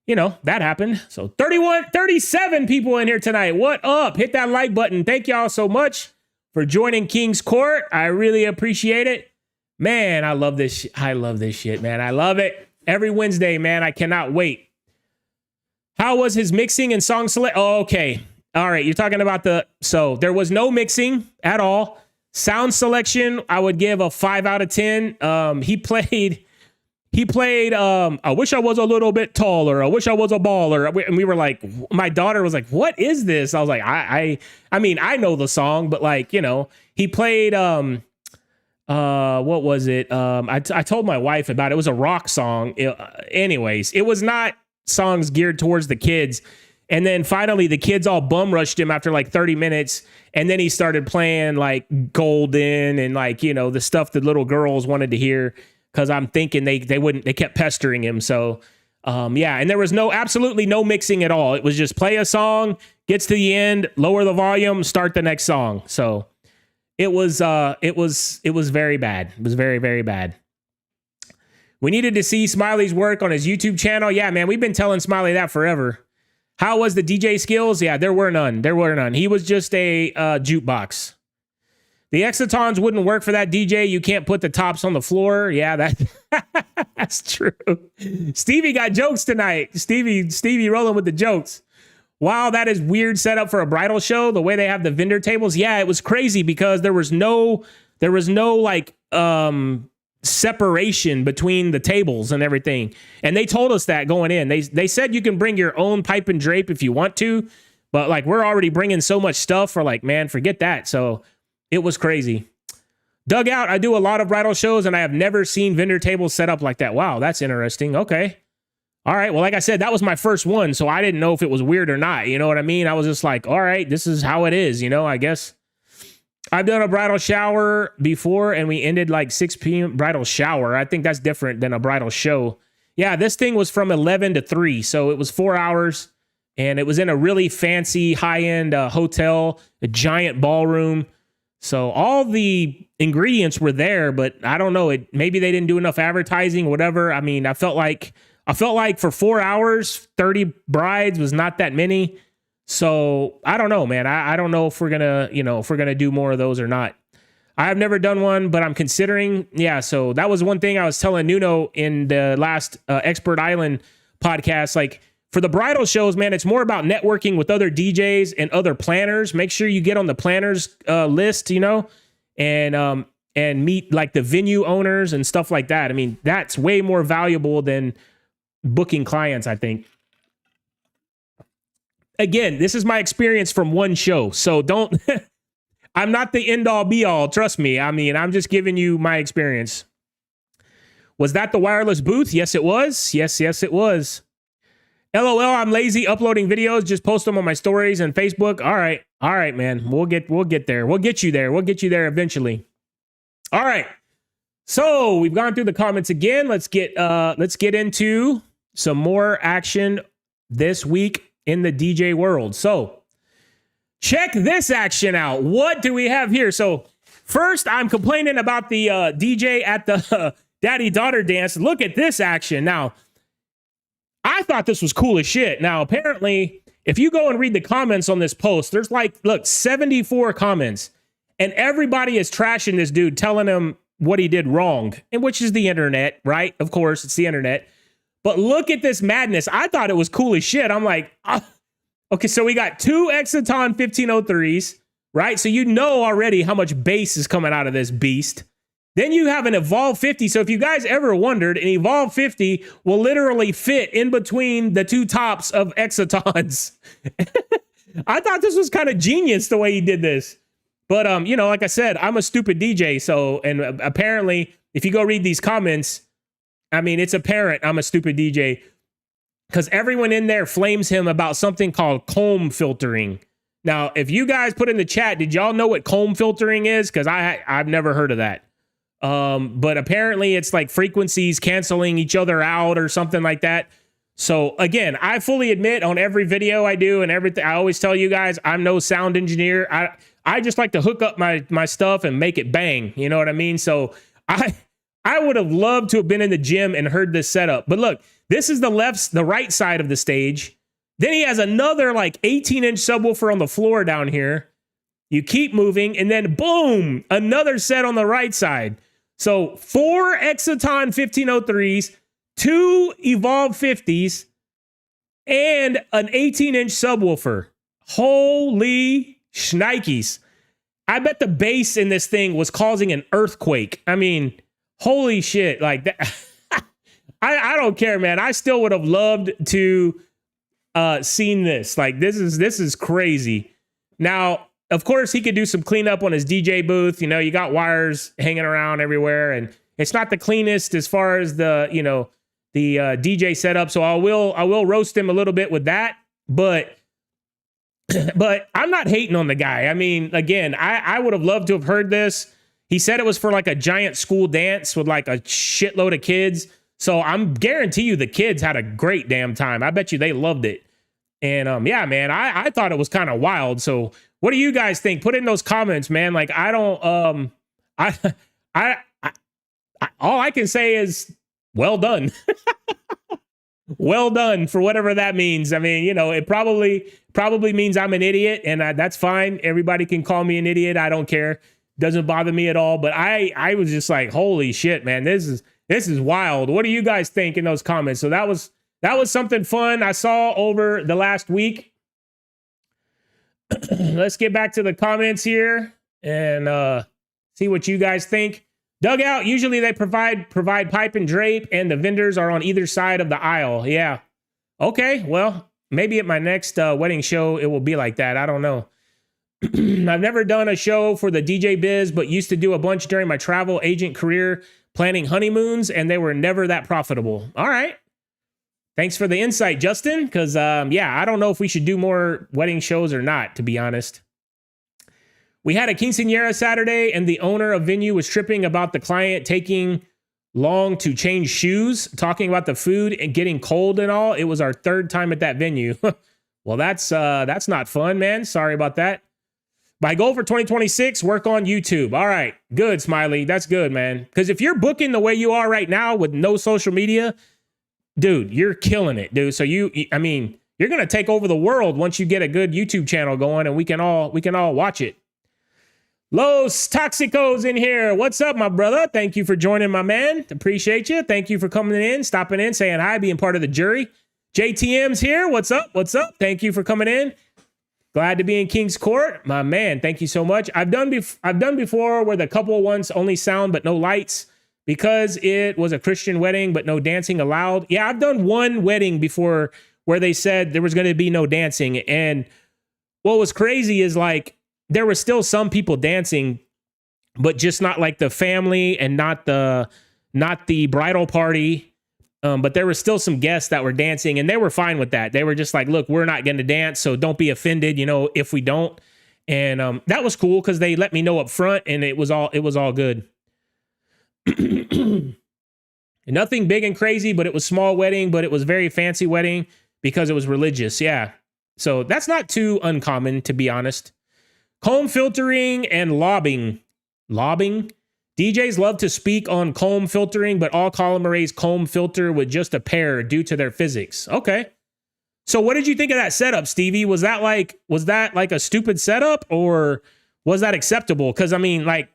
that happened. So 37 people in here tonight. What up? Hit that like button. Thank y'all so much for joining King's Court. I really appreciate it. Man, I love this. I love this shit, man. I love it. Every Wednesday, man. I cannot wait. How was his mixing and song select? Oh, okay. All right. You're talking about so there was no mixing at all. Sound selection, I would give a 5 out of 10. He played, I wish I was a little bit taller. I wish I was a baller. And we were like, my daughter was like, what is this? I was like, I mean, I know the song, but like, you know, he played, what was it? I told my wife about it. It was a rock song. Anyways, it was not songs geared towards the kids. And then finally the kids all bum rushed him after like 30 minutes. And then he started playing like Golden and like, you know, the stuff that little girls wanted to hear. Cause I'm thinking they kept pestering him. So, yeah. And there was absolutely no mixing at all. It was just play a song, gets to the end, lower the volume, start the next song. So it was very bad. It was very, very bad. We needed to see Smiley's work on his YouTube channel. Yeah, man, we've been telling Smiley that forever. How was the DJ skills? Yeah, there were none. There were none. He was just a jukebox. The Exitons wouldn't work for that DJ. You can't put the tops on the floor. Yeah, that's true. Stevie got jokes tonight. Stevie rolling with the jokes. Wow, that is weird setup for a bridal show. The way they have the vendor tables. Yeah, it was crazy because there was no like separation between the tables and everything. And they told us that going in. They said you can bring your own pipe and drape if you want to, but like we're already bringing so much stuff for like, man, forget that. So it was crazy. Dugout, I do a lot of bridal shows and I have never seen vendor tables set up like that. Wow, that's interesting. Okay. All right. Well, like I said, that was my first one, so I didn't know if it was weird or not. You know what I mean? I was just like, all right, this is how it is, you know, I guess. I've done a bridal shower before and we ended like 6 p.m. bridal shower. I think that's different than a bridal show. Yeah, this thing was from 11 to 3, so it was 4 hours and it was in a really fancy high-end hotel, a giant ballroom. So all the ingredients were there, but I don't know. Maybe they didn't do enough advertising, whatever. I mean, I felt like for 4 hours, 30 brides was not that many. So I don't know, man. I don't know if we're gonna do more of those or not. I have never done one, but I'm considering. Yeah. So that was one thing I was telling Nuno in the last Expert Island podcast. Like for the bridal shows, man, it's more about networking with other DJs and other planners. Make sure you get on the planners list, you know, and meet like the venue owners and stuff like that. I mean, that's way more valuable than booking clients, I think. Again, this is my experience from one show, so don't, I'm not the end all be all. Trust me. I mean, I'm just giving you my experience. Was that the wireless booth? Yes, it was. Yes, it was. LOL, I'm lazy uploading videos. Just post them on my stories and Facebook. All right, man. We'll get there. We'll get you there. We'll get you there eventually. All right. So we've gone through the comments again. Let's get into some more action this week in the DJ world. So check this action out. What do we have here? So first, I'm complaining about the DJ at the daddy-daughter dance. Look at this action. Now, I thought this was cool as shit. Now, apparently, if you go and read the comments on this post, there's like, look, 74 comments. And everybody is trashing this dude, telling him what he did wrong. And which is the internet, right? Of course, it's the internet. But look at this madness. I thought it was cool as shit. I'm like, okay, so we got 2 Exiton 1503s, right? So you know already how much bass is coming out of this beast. Then you have an Evolve 50. So if you guys ever wondered, an Evolve 50 will literally fit in between the 2 tops of Exitons. I thought this was kind of genius the way he did this. But, you know, like I said, I'm a stupid DJ. So, and apparently, if you go read these comments, I mean, it's apparent I'm a stupid DJ because everyone in there flames him about something called comb filtering. Now, if you guys put in the chat, did y'all know what comb filtering is? Because I've never heard of that. But apparently it's like frequencies canceling each other out or something like that. So again, I fully admit on every video I do and everything, I always tell you guys, I'm no sound engineer. I just like to hook up my stuff and make it bang. You know what I mean? So I would have loved to have been in the gym and heard this setup. But look, this is the right side of the stage. Then he has another like 18-inch subwoofer on the floor down here. You keep moving and then boom, another set on the right side. So 4 Exciton 1503s, 2 Evolve 50s, and an 18-inch subwoofer. Holy shnikes. I bet the bass in this thing was causing an earthquake. I mean, holy shit. Like that. I don't care, man. I still would have loved to seen this. Like this is crazy. Now, of course, he could do some cleanup on his DJ booth. You know, you got wires hanging around everywhere, and it's not the cleanest as far as the, you know, the DJ setup. So I will roast him a little bit with that, but I'm not hating on the guy. I mean, again, I would have loved to have heard this. He said it was for like a giant school dance with like a shitload of kids. So I'm guarantee you the kids had a great damn time. I bet you they loved it. And yeah, man, I thought it was kind of wild. So what do you guys think? Put in those comments, man. Like I don't all I can say is well done. Well done for whatever that means. I mean, you know, it probably means I'm an idiot, and that's fine. Everybody can call me an idiot. I don't care. Doesn't bother me at all. But I was just like, holy shit, man, this is wild. What do you guys think in those comments? So that was something fun I saw over the last week. Let's get back to the comments here and see what you guys think. Dugout, usually they provide pipe and drape, and the vendors are on either side of the aisle. Yeah. Okay, well, maybe at my next wedding show, it will be like that. I don't know. I've never done a show for the DJ biz, but used to do a bunch during my travel agent career planning honeymoons, and they were never that profitable. All right. Thanks for the insight, Justin, because, yeah, I don't know if we should do more wedding shows or not, to be honest. We had a quinceañera Saturday, and the owner of venue was tripping about the client taking long to change shoes, talking about the food and getting cold and all. It was our 3rd time at that venue. Well, that's not fun, man. Sorry about that. My goal for 2026, work on YouTube. All right, good, Smiley. That's good, man. Because if you're booking the way you are right now with no social media, dude, you're killing it, dude. So I mean, you're gonna take over the world once you get a good YouTube channel going, and we can all watch it. Los Toxicos in here. What's up, my brother? Thank you for joining, my man. Appreciate you. Thank you for coming in, stopping in, saying hi, being part of the jury. JTM's here. What's up? What's up? Thank you for coming in. Glad to be in King's Court, my man. Thank you so much. I've done before where the couple wants only sound but no lights because it was a Christian wedding but no dancing allowed. Yeah, I've done one wedding before where they said there was going to be no dancing, and what was crazy is like there were still some people dancing, but just not like the family and not the bridal party. But there were still some guests that were dancing, and they were fine with that. They were just like, look, we're not going to dance, so don't be offended, you know, if we don't. And that was cool because they let me know up front, and it was all good. Nothing big and crazy, but it was small wedding, but it was very fancy wedding because it was religious. Yeah. So that's not too uncommon, to be honest. Comb filtering and lobbing. DJs love to speak on comb filtering, but all column arrays comb filter with just a pair due to their physics. Okay. So what did you think of that setup, Stevie? Was that like a stupid setup, or was that acceptable? Because I mean, like,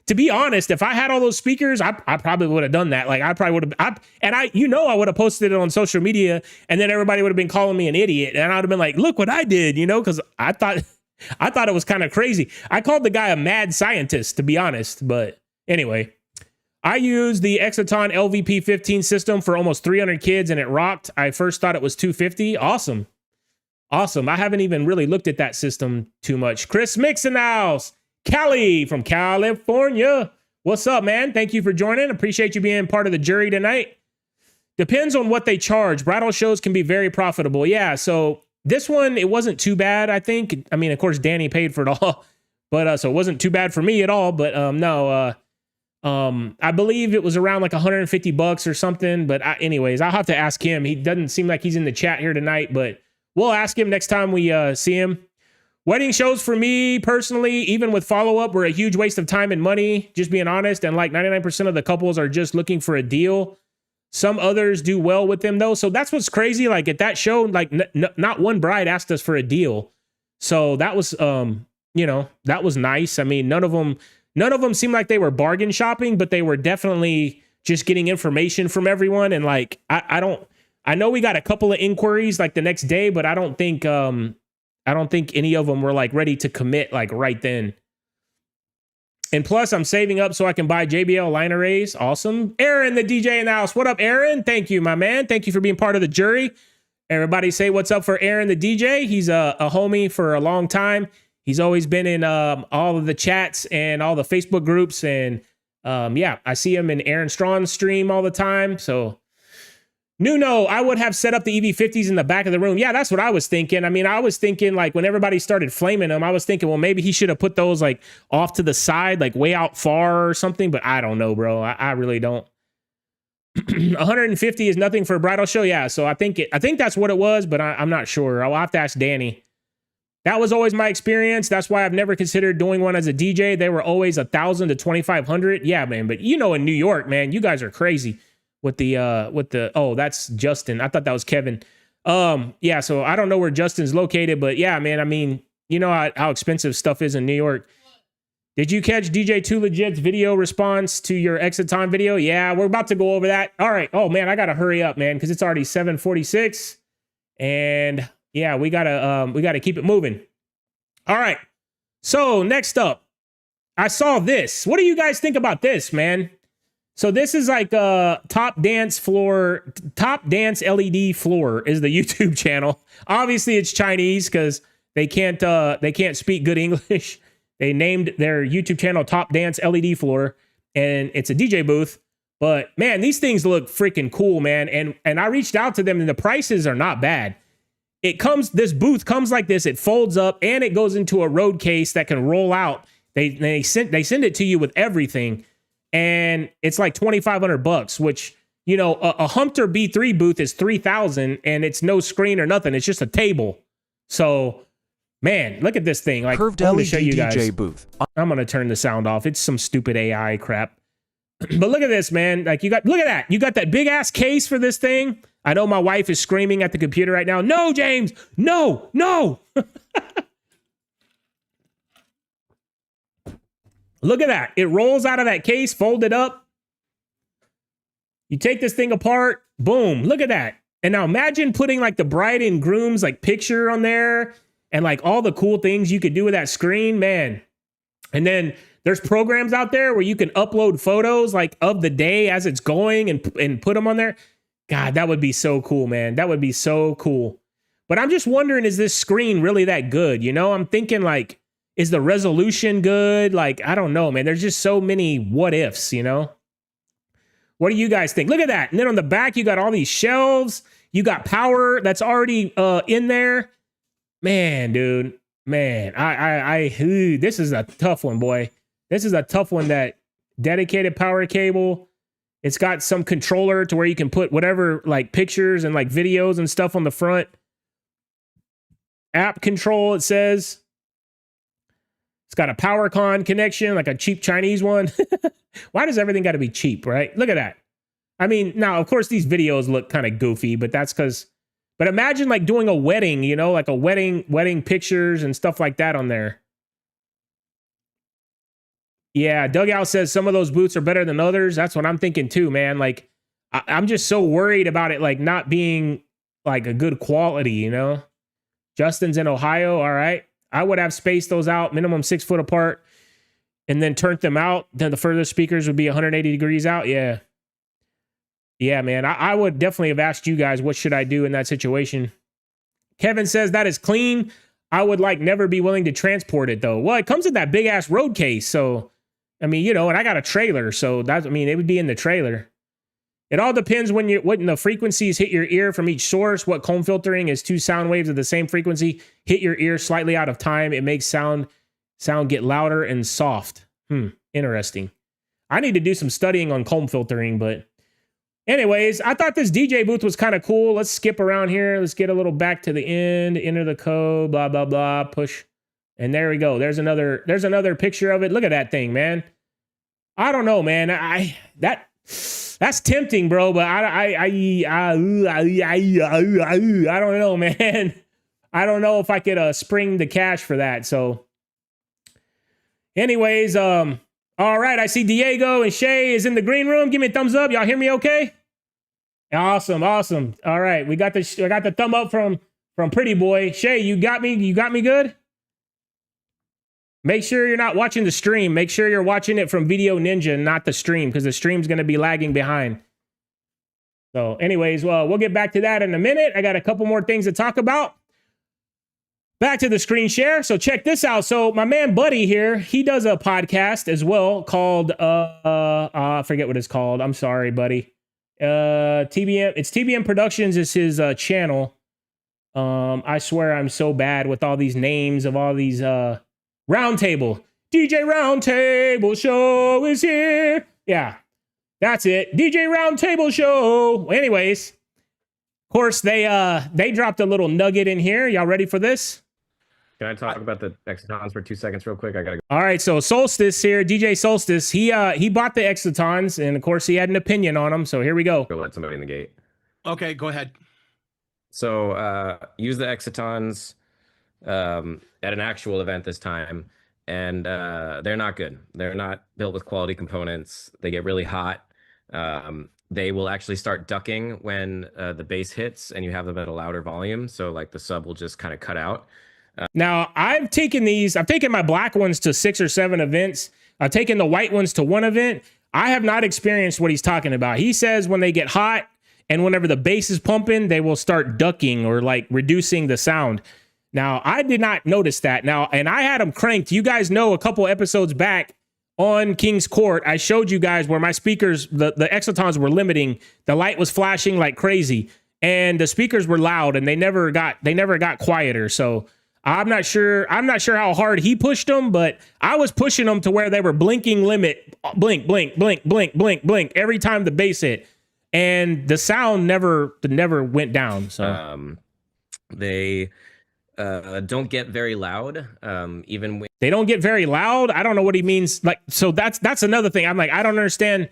to be honest, if I had all those speakers, I probably would have done that. Like I probably would have, I would have posted it on social media, and then everybody would have been calling me an idiot. And I'd have been like, look what I did, you know, because I thought it was kind of crazy. I called the guy a mad scientist, to be honest. But anyway, I used the Exciton LVP 15 system for almost 300 kids, and it rocked. I first thought it was 250. Awesome. I haven't even really looked at that system too much. Chris Mix in the house. Cali from California. What's up, man? Thank you for joining. Appreciate you being part of the jury tonight. Depends on what they charge. Bridal shows can be very profitable. Yeah, so this one, it wasn't too bad, I think. I mean, of course, Danny paid for it all, but so it wasn't too bad for me at all. But I believe it was around like $150 or something. But anyways, I'll have to ask him. He doesn't seem like he's in the chat here tonight, but we'll ask him next time we see him. Wedding shows for me personally, even with follow-up, were a huge waste of time and money, just being honest. And like 99% of the couples are just looking for a deal. Some others do well with them, though. So that's what's crazy. Like at that show, like not one bride asked us for a deal. So that was, that was nice. I mean, none of them none of them seemed like they were bargain shopping, but they were definitely just getting information from everyone. And like, I know we got a couple of inquiries like the next day, but I don't think any of them were like ready to commit like right then. And plus, I'm saving up so I can buy JBL line arrays. Awesome. Aaron, the DJ in the house. What up, Aaron? Thank you, my man. Thank you for being part of the jury. Everybody say what's up for Aaron, the DJ. He's a homie for a long time. He's always been in all of the chats and all the Facebook groups. And yeah, I see him in Aaron Strawn's stream all the time. So Nuno, I would have set up the EV50s in the back of the room. Yeah, that's what I was thinking. I mean, I was thinking like when everybody started flaming them, I was thinking, well, maybe he should have put those like off to the side, like way out far or something. But I don't know, bro. I really don't. 150 is nothing for a bridal show. Yeah, so I think that's what it was, but I'm not sure. I'll have to ask Danny. That was always my experience. That's why I've never considered doing one as a DJ. They were always 1,000 to 2,500. Yeah, man. But you know, in New York, man, you guys are crazy. With the oh, that's Justin. I thought that was Kevin. Yeah, so I don't know where Justin's located, but yeah, man, I mean, you know how expensive stuff is in New York. Did you catch DJ Too Legit's video response to your exit time video? Yeah, we're about to go over that. All right. Oh man, I gotta hurry up, man, because it's already 7:46. And yeah, we gotta keep it moving. All right. So next up, I saw this. What do you guys think about this, man? So this is like Top Dance LED floor is the YouTube channel. Obviously it's Chinese because they can't speak good English. They named their YouTube channel Top Dance LED floor, and it's a DJ booth. But man, these things look freaking cool, man. And I reached out to them and the prices are not bad. This booth comes like this, it folds up and it goes into a road case that can roll out. They send it to you with everything. And it's like $2,500, which, you know, a Humpter B3 booth is $3,000 and it's no screen or nothing. It's just a table. So, man, look at this thing. Like, Curved I'm going to LED show you guys. DJ booth. I'm going to turn the sound off. It's some stupid AI crap. But look at this, man. Like, look at that. You got that big ass case for this thing. I know my wife is screaming at the computer right now. No, James. No. Look at that. It rolls out of that case, folded up. You take this thing apart. Boom. Look at that. And now imagine putting like the bride and groom's like picture on there and like all the cool things you could do with that screen, man. And then there's programs out there where you can upload photos like of the day as it's going and put them on there. God, that would be so cool, man. That would be so cool. But I'm just wondering, is this screen really that good? You know, I'm thinking like, is the resolution good? Like, I don't know, man. There's just so many what ifs, you know? What do you guys think? Look at that. And then on the back, you got all these shelves. You got power that's already in there. Man, dude. Man, this is a tough one, boy. This is a tough one. That dedicated power cable. It's got some controller to where you can put whatever, like pictures and like videos and stuff on the front. App control, it says. It's got a PowerCon connection, like a cheap Chinese one. Why does everything got to be cheap, right? Look at that. I mean, now, of course, these videos look kind of goofy, but that's because... But imagine like doing a wedding, you know, like a wedding pictures and stuff like that on there. Yeah, Dugout says some of those booths are better than others. That's what I'm thinking too, man. Like, I'm just so worried about it, like not being like a good quality, you know? Justin's in Ohio, all right. I would have spaced those out, minimum 6 foot apart, and then turned them out. Then the further speakers would be 180 degrees out. Yeah. Yeah, man. I would definitely have asked you guys, what should I do in that situation? Kevin says that is clean. I would like never be willing to transport it though. Well, it comes in that big ass road case. So, I mean, you know, and I got a trailer. So that's, I mean, it would be in the trailer. It all depends when the frequencies hit your ear from each source. What comb filtering is 2 sound waves of the same frequency hit your ear slightly out of time. It makes sound get louder and soft. Interesting. I need to do some studying on comb filtering, but anyways, I thought this DJ booth was kind of cool. Let's skip around here. Let's get a little back to the end, enter the code, blah, blah, blah, push. And there we go. There's another picture of it. Look at that thing, man. I don't know, man. That's tempting, bro, but I don't know, man. I don't know if I could spring the cash for that. So anyways, All right, I see Diego and Shay is in the green room. Give me a thumbs up. Y'all hear me okay? Awesome, awesome. All right, I got the thumb up from Pretty Boy. Shay, you got me? You got me good? Make sure you're not watching the stream. Make sure you're watching it from Video Ninja, not the stream, because the stream's going to be lagging behind. So anyways, well, we'll get back to that in a minute. I got a couple more things to talk about. Back to the screen share. So check this out. So my man Buddy here, he does a podcast as well called I forget what it's called. I'm sorry, Buddy. TBM. It's TBM Productions is his channel. I swear I'm so bad with all these names of all these Roundtable. DJ Roundtable Show is here. Yeah. That's it. DJ Roundtable Show. Anyways, of course they dropped a little nugget in here. Y'all ready for this? Can I talk about the Exitons for 2 seconds real quick? I gotta go. All right, so Solstice here, DJ Solstice, he bought the Exitons, and of course he had an opinion on them. So here we go. Let somebody in the gate. Okay, go ahead. So use the Exitons at an actual event this time, and they're not good. They're not built with quality components. They get really hot. They will actually start ducking when the bass hits and you have them at a louder volume. So like the sub will just kind of cut out. Now, I've taken my black ones to 6 or 7 events. I've taken the white ones to 1 event. I have not experienced what he's talking about. He says when they get hot and whenever the bass is pumping, they will start ducking or like reducing the sound. Now, I did not notice that. Now, and I had them cranked. You guys know a couple episodes back on King's Court, I showed you guys where my speakers, the Exitons were limiting. The light was flashing like crazy and the speakers were loud and they never got quieter. So I'm not sure how hard he pushed them, but I was pushing them to where they were blinking limit, blink, blink, blink, blink, blink, blink every time the bass hit, and the sound never went down. So they don't get very loud, even when they don't get very loud. I don't know what he means. Like, so that's another thing. I'm like, I don't understand.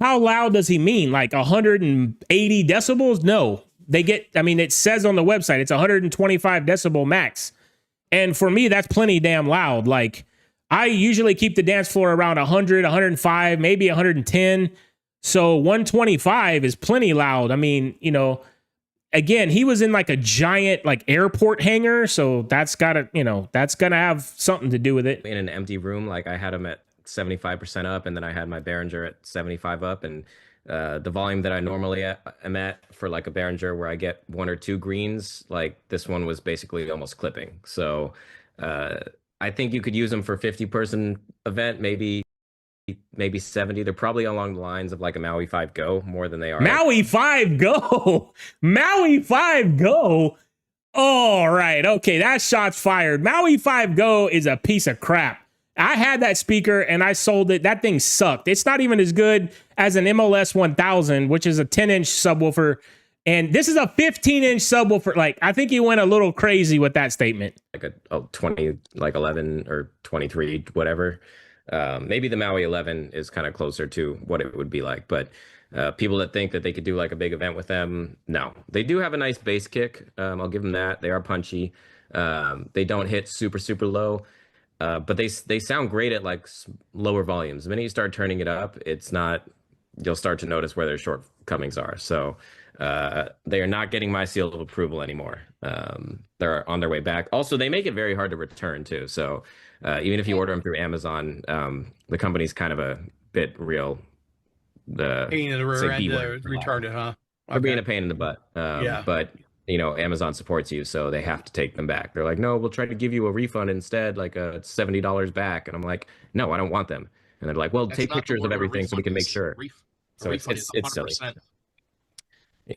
How loud does he mean? Like 180 decibels? No, they get. I mean, it says on the website it's 125 decibel max. And for me, that's plenty damn loud. Like, I usually keep the dance floor around 100, 105, maybe 110. So 125 is plenty loud. I mean, you know, again, he was in like a giant like airport hangar. So that's gotta have something to do with it. in an empty room, like I had him at 75% up, and then I had my Behringer at 75 up, and the volume that I normally am at for like a Behringer where I get 1 or 2 greens, like this one was basically almost clipping. So I think you could use them for 50-person event, maybe 70. They're probably along the lines of like a Maui 5 Go more than they are. Maui 5 Go. Maui 5 Go. All right. Okay. That shot's fired. Maui 5 Go is a piece of crap. I had that speaker and I sold it. That thing sucked. It's not even as good as an MLS 1000, which is a 10-inch subwoofer. And this is a 15-inch subwoofer. Like, I think he went a little crazy with that statement. Like a 20, like 11 or 23, whatever. Maybe the Maui 11 is kind of closer to what it would be like. But people that think that they could do like a big event with them, no. They do have a nice bass kick. I'll give them that. They are punchy. They don't hit super, super low. But they sound great at like lower volumes. The minute you start turning it up, it's not, you'll start to notice where their shortcomings are. So they are not getting my seal of approval anymore. They're on their way back. Also, they make it very hard to return too. So even if you order them through Amazon, the company's kind of a bit real. Pain in the rear end to return it, huh? They're being a pain in the butt. Yeah. But you know, Amazon supports you, so they have to take them back. They're like, no, we'll try to give you a refund instead, like it's $70 back. And I'm like, no, I don't want them. And they're like, well, That's take pictures of everything so we can make sure. So it's silly.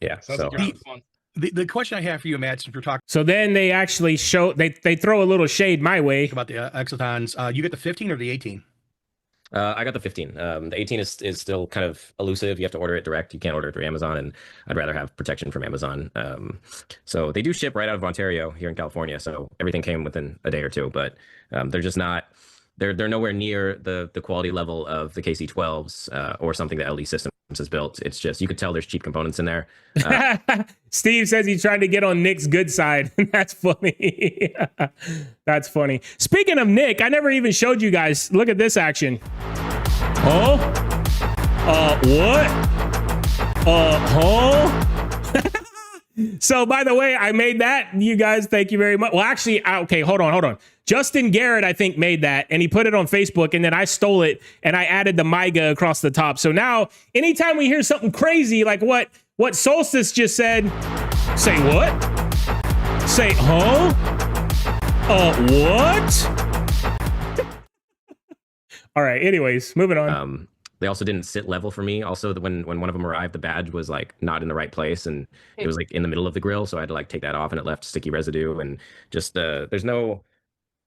Yeah. So The question I have for you, Matt, since we're talking So then they actually show, they throw a little shade my way. about the Exitons, you get the 15 or the 18? I got the 15. The 18 is still kind of elusive. You have to order it direct. You can't order it through Amazon, and I'd rather have protection from Amazon. So they do ship right out of Ontario here in California. So everything came within a day or two, but they're just not. They're nowhere near the quality level of the KC12s or something that LD Systems has built. It's just, you could tell there's cheap components in there. Steve says he's trying to get on Nick's good side. That's funny. That's funny. Speaking of Nick, I never even showed you guys. Look at this action. Huh? What? Huh? So, by the way, I made that. You guys, thank you very much. Well, actually, okay, hold on. Justin Garrett, I think, made that, and he put it on Facebook, and then I stole it, and I added the MIGA across the top. So now, anytime we hear something crazy like what Solstice just said, say what? Say, huh? What? All right, anyways, moving on. They also didn't sit level for me. Also, when one of them arrived, the badge was like not in the right place, and it was like in the middle of the grill, so I had to like take that off, and it left sticky residue. And just there's no,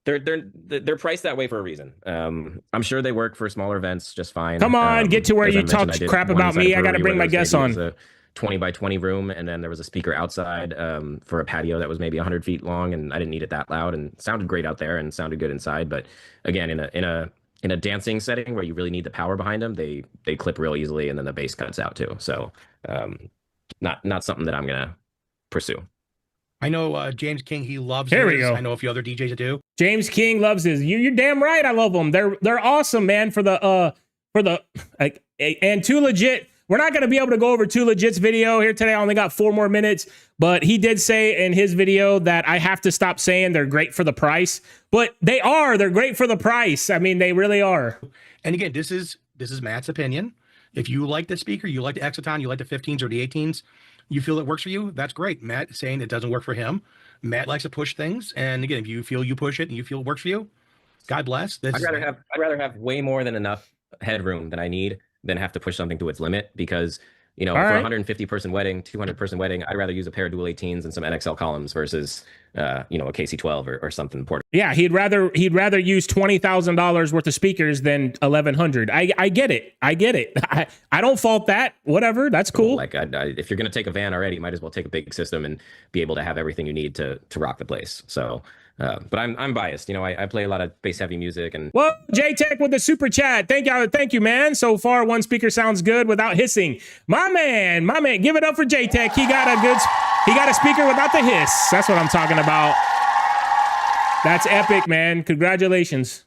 they're priced that way for a reason. I'm sure they work for smaller events just fine. Come on, get to where you talk crap about me. I got to bring my guests on. It was a 20 by 20 room, and then there was a speaker outside for a patio that was maybe 100 feet long, and I didn't need it that loud, and it sounded great out there and sounded good inside. But again, in a dancing setting where you really need the power behind them, they clip real easily, and then the bass cuts out too. So not something that I'm gonna pursue. I know James King, he loves Here his. we go. I know a few other DJs that do. James King loves his. You're damn right. I love them. They're awesome, man. For the and Too Legit. We're not going to be able to go over Too Legit's video here today. I only got 4 more minutes, but he did say in his video that I have to stop saying they're great for the price, but they're great for the price. I mean, they really are. And again, this is Matt's opinion. If you like the speaker, you like the Exciton, you like the 15s or the 18s, you feel it works for you, that's great. Matt is saying it doesn't work for him. Matt likes to push things. And again, if you feel you push it and you feel it works for you, God bless. I'd rather have way more than enough headroom than I need than have to push something to its limit, because for a 150 person wedding, 200 person wedding, I'd rather use a pair of dual 18s and some NXL columns versus a KC12 or something important. Yeah, he'd rather use $20,000 worth of speakers than 1,100. I get it. I don't fault that. Whatever, that's cool. Like if you're gonna take a van already, you might as well take a big system and be able to have everything you need to rock the place. So. But I'm biased. I play a lot of bass heavy music. And well, J-Tech with the super chat. Thank you, man. So far, one speaker sounds good without hissing. My man, give it up for J-Tech. He got a speaker without the hiss. That's what I'm talking about. That's epic, man. Congratulations.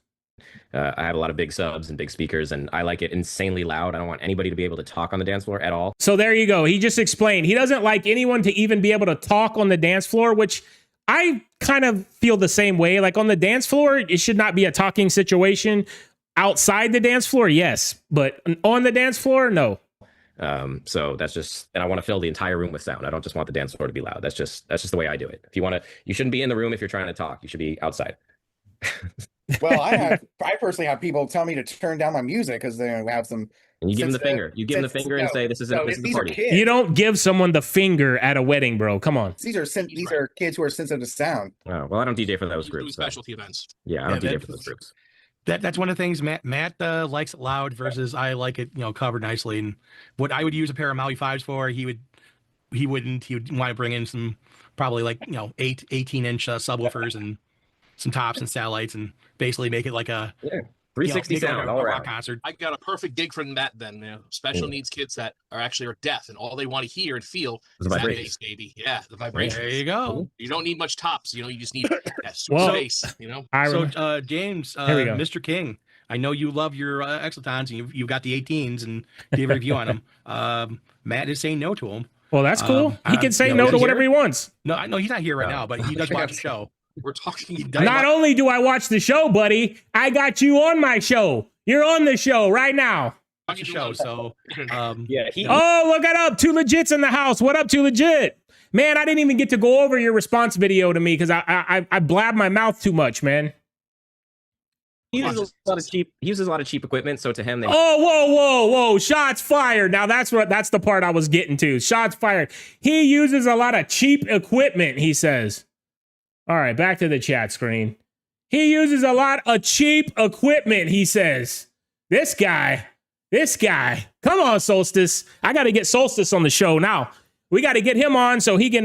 I have a lot of big subs and big speakers, and I like it insanely loud. I don't want anybody to be able to talk on the dance floor at all. So there you go. He just explained. He doesn't like anyone to even be able to talk on the dance floor, which I kind of feel the same way. Like on the dance floor, it should not be a talking situation. Outside the dance floor, yes, but on the dance floor, no. So that's just, and I want to fill the entire room with sound. I don't just want the dance floor to be loud. That's just the way I do it. If you you shouldn't be in the room if you're trying to talk. You should be outside. Well, I personally have people tell me to turn down my music because they have some. And you give them the finger. You give them the finger and say, "This isn't the party." You don't give someone the finger at a wedding, bro. Come on. These are kids who are sensitive to sound. Oh, well, I don't DJ for those groups. Specialty events. Yeah, I don't DJ for those groups. That's one of the things Matt likes it loud versus I like it, covered nicely. And what I would use a pair of Maui 5s for, he would want to bring in some probably 18-inch subwoofers and some tops and satellites and basically make it like a 360 sound all around. Concert. I got a perfect gig for Matt then. Special needs kids that are deaf, and all they want to hear and feel is that bass, baby. Yeah, the vibration. There you go. You don't need much tops. You just need that super bass. So James, Mr. King, I know you love your Exitons, and you've got the 18s and gave a review on them. Matt is saying no to them. Well, that's cool. He can say no to whatever he wants. No, I know he's not here right now, but he does watch the show. We're talking. Not only do I watch the show, buddy, I got you on my show. You're on the show right now. The show, so look it up. Too Legit's in the house. What up, Too Legit? Man, I didn't even get to go over your response video to me because I blabbed my mouth too much, man. He uses a lot of cheap equipment, so to him, whoa! Shots fired. Now that's the part I was getting to. Shots fired. He uses a lot of cheap equipment. He says. All right, back to the chat screen. He uses a lot of cheap equipment, he says. This guy. Come on, Solstice. I got to get Solstice on the show now. We got to get him on so he can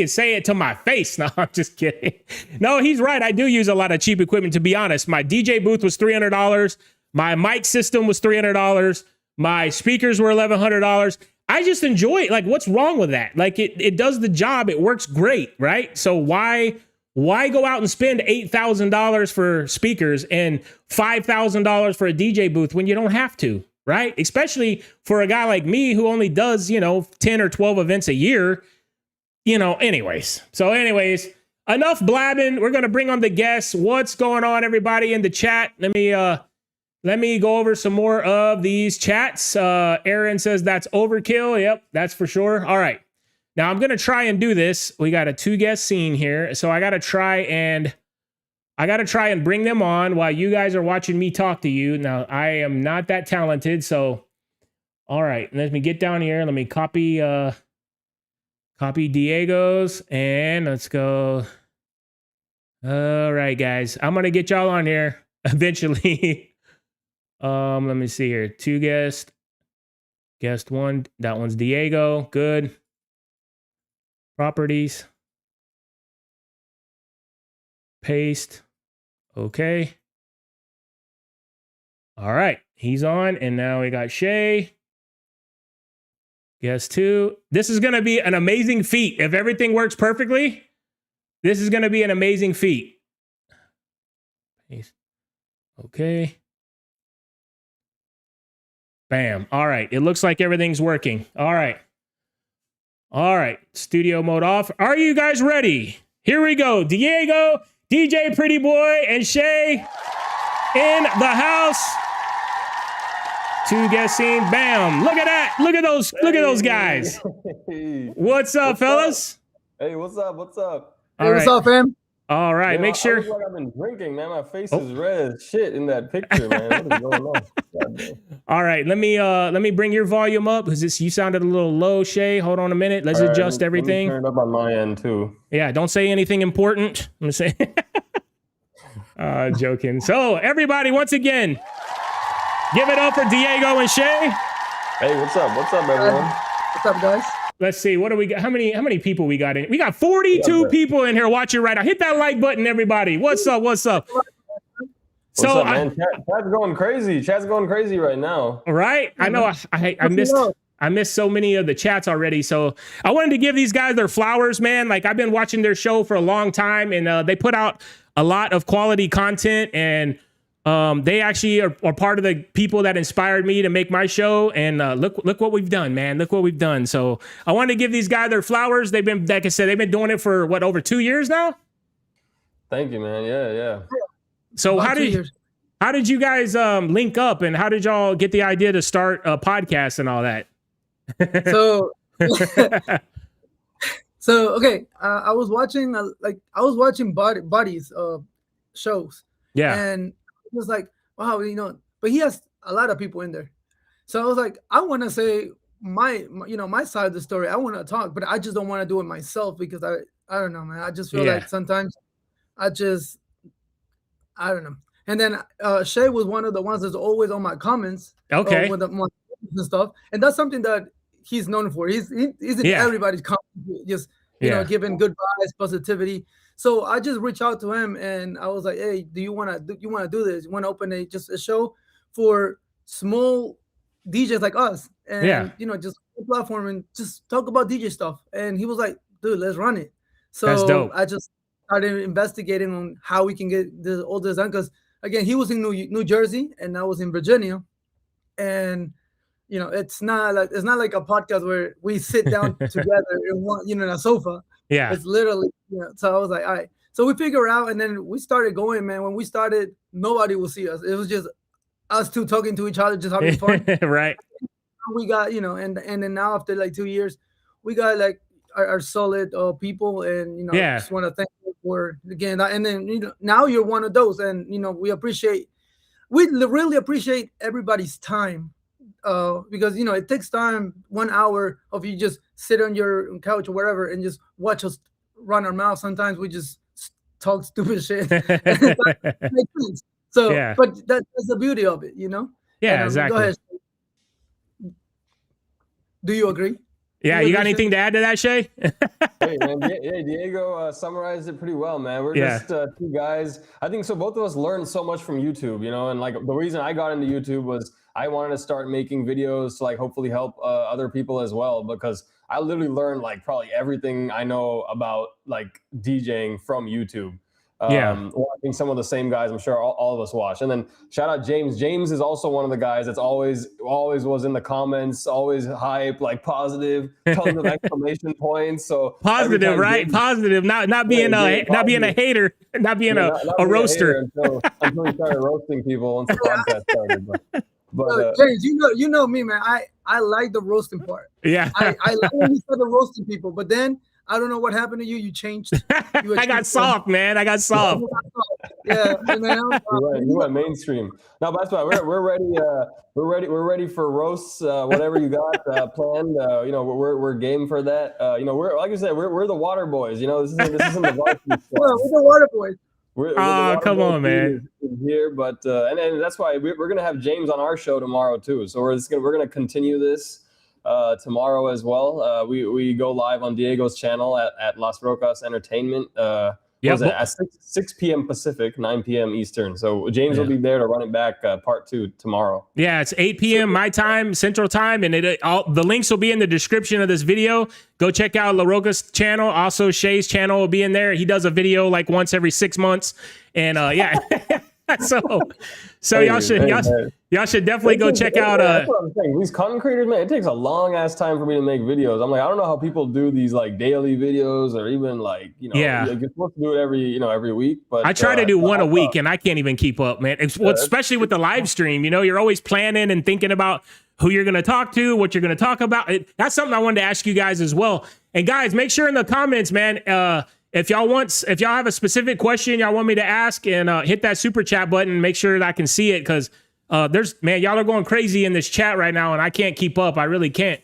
say it to my face. No, I'm just kidding. No, he's right. I do use a lot of cheap equipment, to be honest. My DJ booth was $300. My mic system was $300. My speakers were $1,100. I just enjoy it. Like, what's wrong with that? Like, it does the job. It works great, right? So why Why go out and spend $8,000 for speakers and $5,000 for a DJ booth when you don't have to, right? Especially for a guy like me who only does, 10 or 12 events a year, anyways. So anyways, enough blabbing. We're going to bring on the guests. What's going on, everybody in the chat? Let me go over some more of these chats. Aaron says that's overkill. Yep, that's for sure. All right. Now I'm going to try and do this. We got a 2-guest scene here. So I got to try and bring them on while you guys are watching me talk to you. Now I am not that talented. So, all right, let me get down here. Let me copy Diego's and let's go. All right, guys, I'm going to get y'all on here eventually. Let me see here. 2 guests, guest 1. That one's Diego. Good. Properties. Paste. Okay. All right. He's on. And now we got Shay. Guest 2. This is going to be an amazing feat. If everything works perfectly, this is going to be an amazing feat. Paste. Okay. Bam. All right. It looks like everything's working. All right. All right. Studio mode off. Are you guys ready? Here we go. Diego, DJ Pretty Boy, and Shay in the house. 2 guest scene. Bam. Look at that. Look at those guys. What's up, fellas? Hey, what's up? What's up? All right. What's up, fam? All right. Man, Make sure. I look like I've been drinking, man. My face is red as shit in that picture, man. What is going on? God, all right. Let me bring your volume up. Because you sounded a little low, Shay. Hold on a minute. Let's adjust everything. Turn it up on my end too. Yeah. Don't say anything important. I'm gonna say. Joking. So everybody, once again, give it up for Diego and Shay. Hey, what's up? What's up, everyone? What's up, guys? Let's see. What do we got? How many people we got in? We got 42 people in here watching right now. Hit that like button, everybody. What's up? What's up? What's up, man? Chat's going crazy. Chat's going crazy right now. Right? I know. I missed so many of the chats already. So I wanted to give these guys their flowers, man. Like I've been watching their show for a long time, and they put out a lot of quality content, and they actually are part of the people that inspired me to make my show. And look what we've done, man. Look what we've done. So I wanted to give these guys their flowers. They've been, like I said, they've been doing it for over 2 years now. Thank you, man. Yeah. So how did you guys link up, and how did y'all get the idea to start a podcast and all that? So okay, I was watching Buddy's shows. Yeah. And it was like, wow, but he has a lot of people in there. So I was like, I want to say my side of the story. I want to talk, but I just don't want to do it myself because I don't know, man. I just feel like sometimes I don't know. And then Shay was one of the ones that's always on my comments. Okay. With the and stuff, and that's something that he's known for. He's in everybody's comment, just giving good vibes, positivity. So I just reached out to him and I was like, hey, do you want to do this? You want to open a show for small DJs like us, and just a platform and just talk about DJ stuff. And he was like, dude, let's run it. So that's dope. I just started investigating on how we can get all this done, because again, he was in New Jersey and I was in Virginia, and it's not like a podcast where we sit down together in a sofa. Yeah, it's literally So I was like, all right. So we figure out, and then we started going, man. When we started, nobody will see us. It was just us two talking to each other, just having fun. Right. We got, and then now after like 2 years, we got like our solid people, and just want to thank you for again. And then now you're one of those, and we really appreciate everybody's time. Because it takes time, 1 hour of you just sit on your couch or wherever and just watch us run our mouth. Sometimes we just talk stupid shit. So, but that's the beauty of it, Yeah, exactly. Go ahead. Do you agree? Yeah, you got anything to add to that, Shay? Hey man, Diego summarized it pretty well, man. We're just two guys. I think so. Both of us learned so much from YouTube, you know. And like the reason I got into YouTube was I wanted to start making videos to like hopefully help other people as well, because I literally learned like probably everything I know about like DJing from YouTube. Watching some of the same guys I'm sure all of us watch. And then shout out James. James is also one of the guys that's always was in the comments, always hype, like positive, tons of exclamation points. So positive, right? James, positive, not being a hater, not being a roaster. Until he started roasting people once the podcast started. But James, you know me, man. I like the roasting part. Yeah. I like when you started roasting people, but then I don't know what happened to you. You changed. I got soft, man. I got soft. Yeah, man. You went mainstream. No, but that's why we're ready. We're ready for roasts. Whatever you got planned. You know, we're game for that. You know, we're like I said, we're the water boys. You know, this isn't the varsity stuff. We're the water boys. Come on, man. Here, but and that's why we're gonna have James on our show tomorrow too. So we're gonna continue this tomorrow as well. We go live on Diego's channel at Las Rocas Entertainment. At 6 p.m. Pacific, 9 p.m. Eastern. So James will be there to run it back part 2 tomorrow. Yeah, it's 8 p.m. my time, Central Time, and the links will be in the description of this video. Go check out La Roca's channel. Also, Shay's channel will be in there. He does a video like once every 6 months, and so y'all should definitely go check out. That's what I'm saying. These content creators, man, it takes a long ass time for me to make videos. I'm like, I don't know how people do these like daily videos or even like, you know, you're supposed to do it every week. But I try to do one a week, and I can't even keep up, man. Especially with the live stream, you know, you're always planning and thinking about who you're going to talk to, what you're going to talk about. That's something I wanted to ask you guys as well. And guys, make sure in the comments, man, if y'all have a specific question y'all want me to ask, and hit that super chat button, make sure that I can see it, because y'all are going crazy in this chat right now, and I can't keep up. I really can't.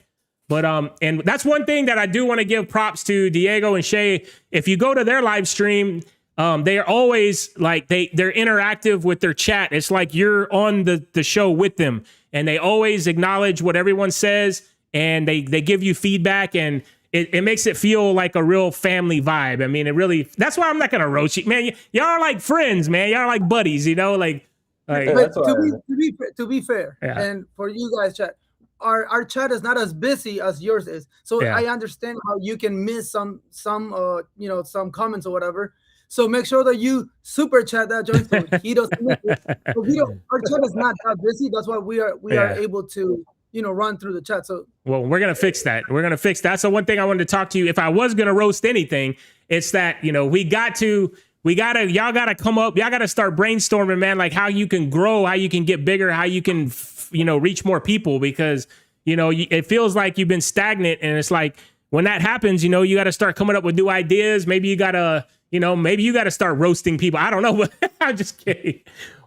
But and that's one thing that I do want to give props to Diego and Shay. If you go to their live stream, they are always like they're interactive with their chat. It's like you're on the show with them, and they always acknowledge what everyone says, and they give you feedback, and it makes it feel like a real family vibe. I mean, that's why I'm not going to roast you, man. Y'all are like friends, man. Y'all are like buddies, you know, like but to be fair, and for you guys, chat, our chat is not as busy as yours is. So I understand how you can miss some comments or whatever. So make sure that you super chat that joint so he doesn't miss it. Our chat is not that busy. That's why we are able to run through the chat. So we're gonna fix that. So one thing I wanted to talk to you, if I was gonna roast anything, it's that y'all gotta come up, y'all gotta start brainstorming, man, like how you can grow, how you can get bigger, how you can reach more people, because it feels like you've been stagnant, and it's like when that happens, you got to start coming up with new ideas. Maybe you gotta start roasting people. I don't know, but I'm just kidding.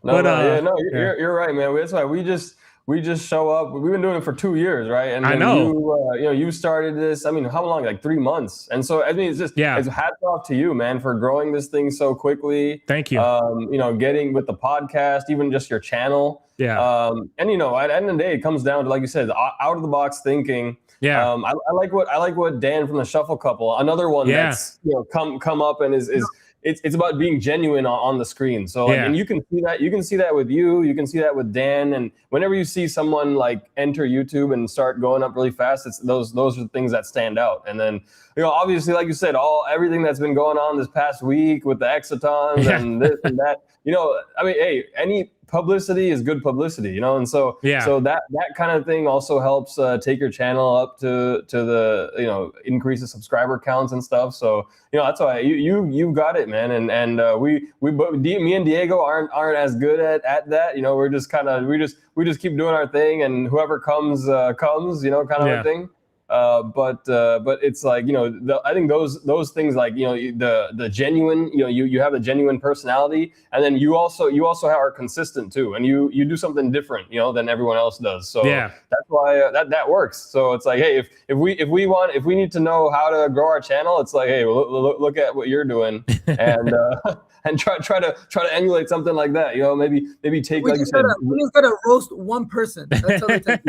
You're right, man. That's why we just show up. We've been doing it for 2 years, right? And I know. You started this. I mean, how long? Like 3 months. And so I mean, it's just it's hats off to you, man, for growing this thing so quickly. Thank you. Getting with the podcast, even just your channel. Yeah. And at the end of the day, it comes down to, like you said, out of the box thinking. Yeah. I like what Dan from the Shuffle Couple, another one that's come up and is it's about being genuine on the screen. So and you can see that with you can see that with Dan, and whenever you see someone like enter YouTube and start going up really fast, it's those are the things that stand out. And then obviously, like you said, everything that's been going on this past week with the Exatons and this and that, I mean, hey, any publicity is good publicity, and so that kind of thing also helps take your channel up to the increase the subscriber counts and stuff. So that's why you've got it, man. And me and Diego aren't as good at that. We're just kind of we just keep doing our thing, and whoever comes kind of a thing. But it's like I think those things, like the genuine, you have a genuine personality, and then you also are consistent too, and you do something different than everyone else does. So that's why that works. So it's like, hey, if we need to know how to grow our channel, it's like, hey, look at what you're doing, and and try to emulate something like that. Maybe take, like you said, we just gotta roast one person. That's how they take.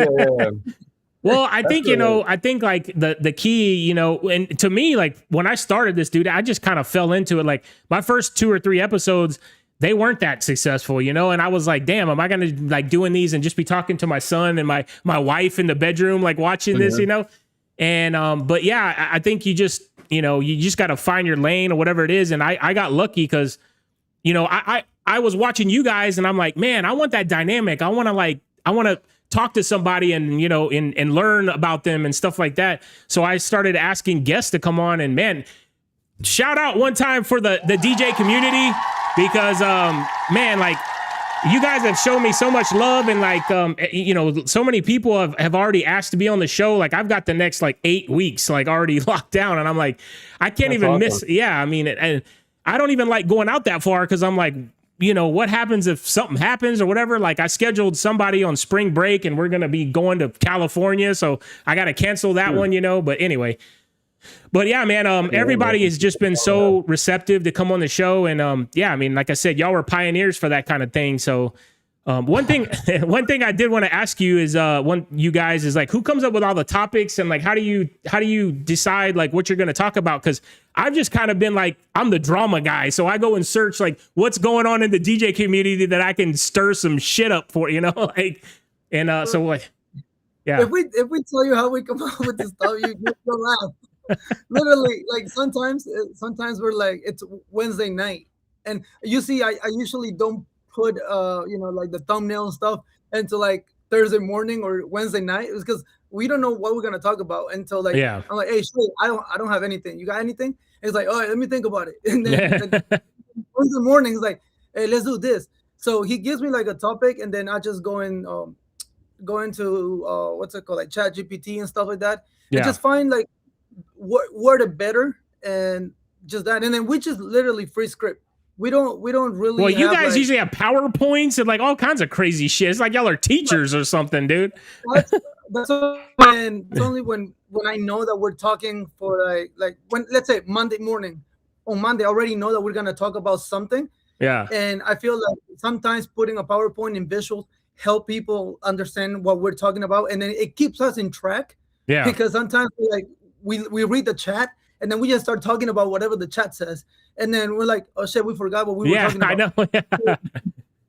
Well, I think, I think like the key, and to me, like when I started this, dude, I just kind of fell into it. Like my first 2 or 3 episodes, they weren't that successful, and I was like, damn, am I going to like doing these and just be talking to my son and my wife in the bedroom, like watching this, And, but yeah, I think you just got to find your lane or whatever it is. And I got lucky because, I was watching you guys and I'm like, man, I want that dynamic. I want to talk to somebody and, and learn about them and stuff like that. So I started asking guests to come on, and man, shout out one time for the DJ community, because, man, like you guys have shown me so much love, and like, so many people have already asked to be on the show. Like I've got the next like 8 weeks, like already locked down, and I'm like, I can't even miss. Yeah. I mean, and I don't even like going out that far, 'cause I'm like, what happens if something happens or whatever? Like I scheduled somebody on spring break and we're going to be going to California. So I got to cancel that one, but anyway, but yeah, man, everybody has just been so receptive to come on the show. And yeah, I mean, like I said, y'all were pioneers for that kind of thing. So one thing I did want to ask you is you guys is like, who comes up with all the topics, and like, how do you decide like what you're going to talk about? 'Cause I've just kind of been like, I'm the drama guy. So I go and search like what's going on in the DJ community that I can stir some shit up for, like, and so what? Yeah. If we tell you how we come up with this stuff, you'll laugh. Literally, like sometimes we're like, it's Wednesday night, and you see, I usually don't put like the thumbnail and stuff until like Thursday morning or Wednesday night. It's because we don't know what we're gonna talk about until like, yeah. I'm like, hey, Shay, I don't have anything. You got anything? And it's like, all right, let me think about it. And then Wednesday morning, it's like, hey, let's do this. So he gives me like a topic, and then I just go into what's it called, like Chat GPT and stuff like that, and just find like word it better, and just that, and then we just literally free script. We don't really. Well, you guys usually have PowerPoints and like all kinds of crazy shit. It's like y'all are teachers or something, dude. That's when it's only when I know that we're talking for like when, let's say Monday morning, on Monday I already know that we're gonna talk about something. Yeah. And I feel like sometimes putting a PowerPoint and visuals help people understand what we're talking about, and then it keeps us in track. Yeah. Because sometimes we read the chat, and then we just start talking about whatever the chat says, and then we're like, oh shit, we forgot what we were talking about. I know. Yeah.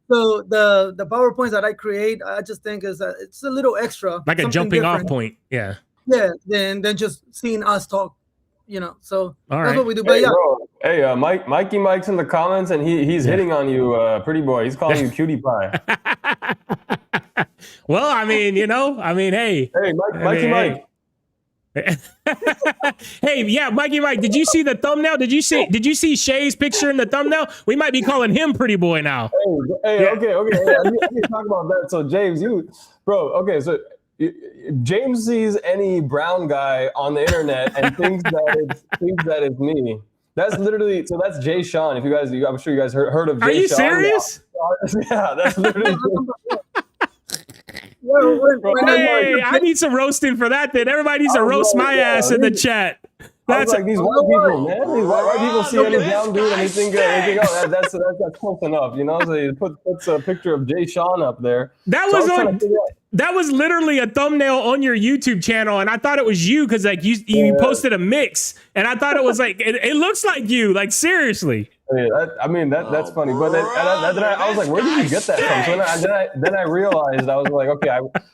So the PowerPoints that I create, I just think it's a little extra, like a jumping off point. Yeah. Yeah. Then just seeing us talk, So all that's what we do. But hey, Mikey Mike's in the comments, and he's hitting on you, pretty boy. He's calling you cutie pie. Well, I mean, hey. Hey, Mikey Mike. Hey, yeah, Mikey Mike, did you see the thumbnail? Did you see Shay's picture in the thumbnail? We might be calling him pretty boy now. Hey, yeah. Okay. Hey, I need to talk about that. So James, so James sees any brown guy on the internet and thinks that it's me. That's literally, so that's Jay Sean. If you guys, I'm sure you guys heard of Jay Sean. Are you serious? Yeah, that's literally. Hey, I need some roasting for that. Then everybody needs to roast my ass in the chat. That's like these white people, man. These white people see any brown dude and they think, oh, that's close enough, So he puts a picture of Jay Sean up there. That was literally a thumbnail on your YouTube channel, and I thought it was you because like you posted a mix, and I thought it was like it looks like you, like seriously. Yeah, that's funny, but then I was like, where did you get that from? So then I realized, I was like, okay,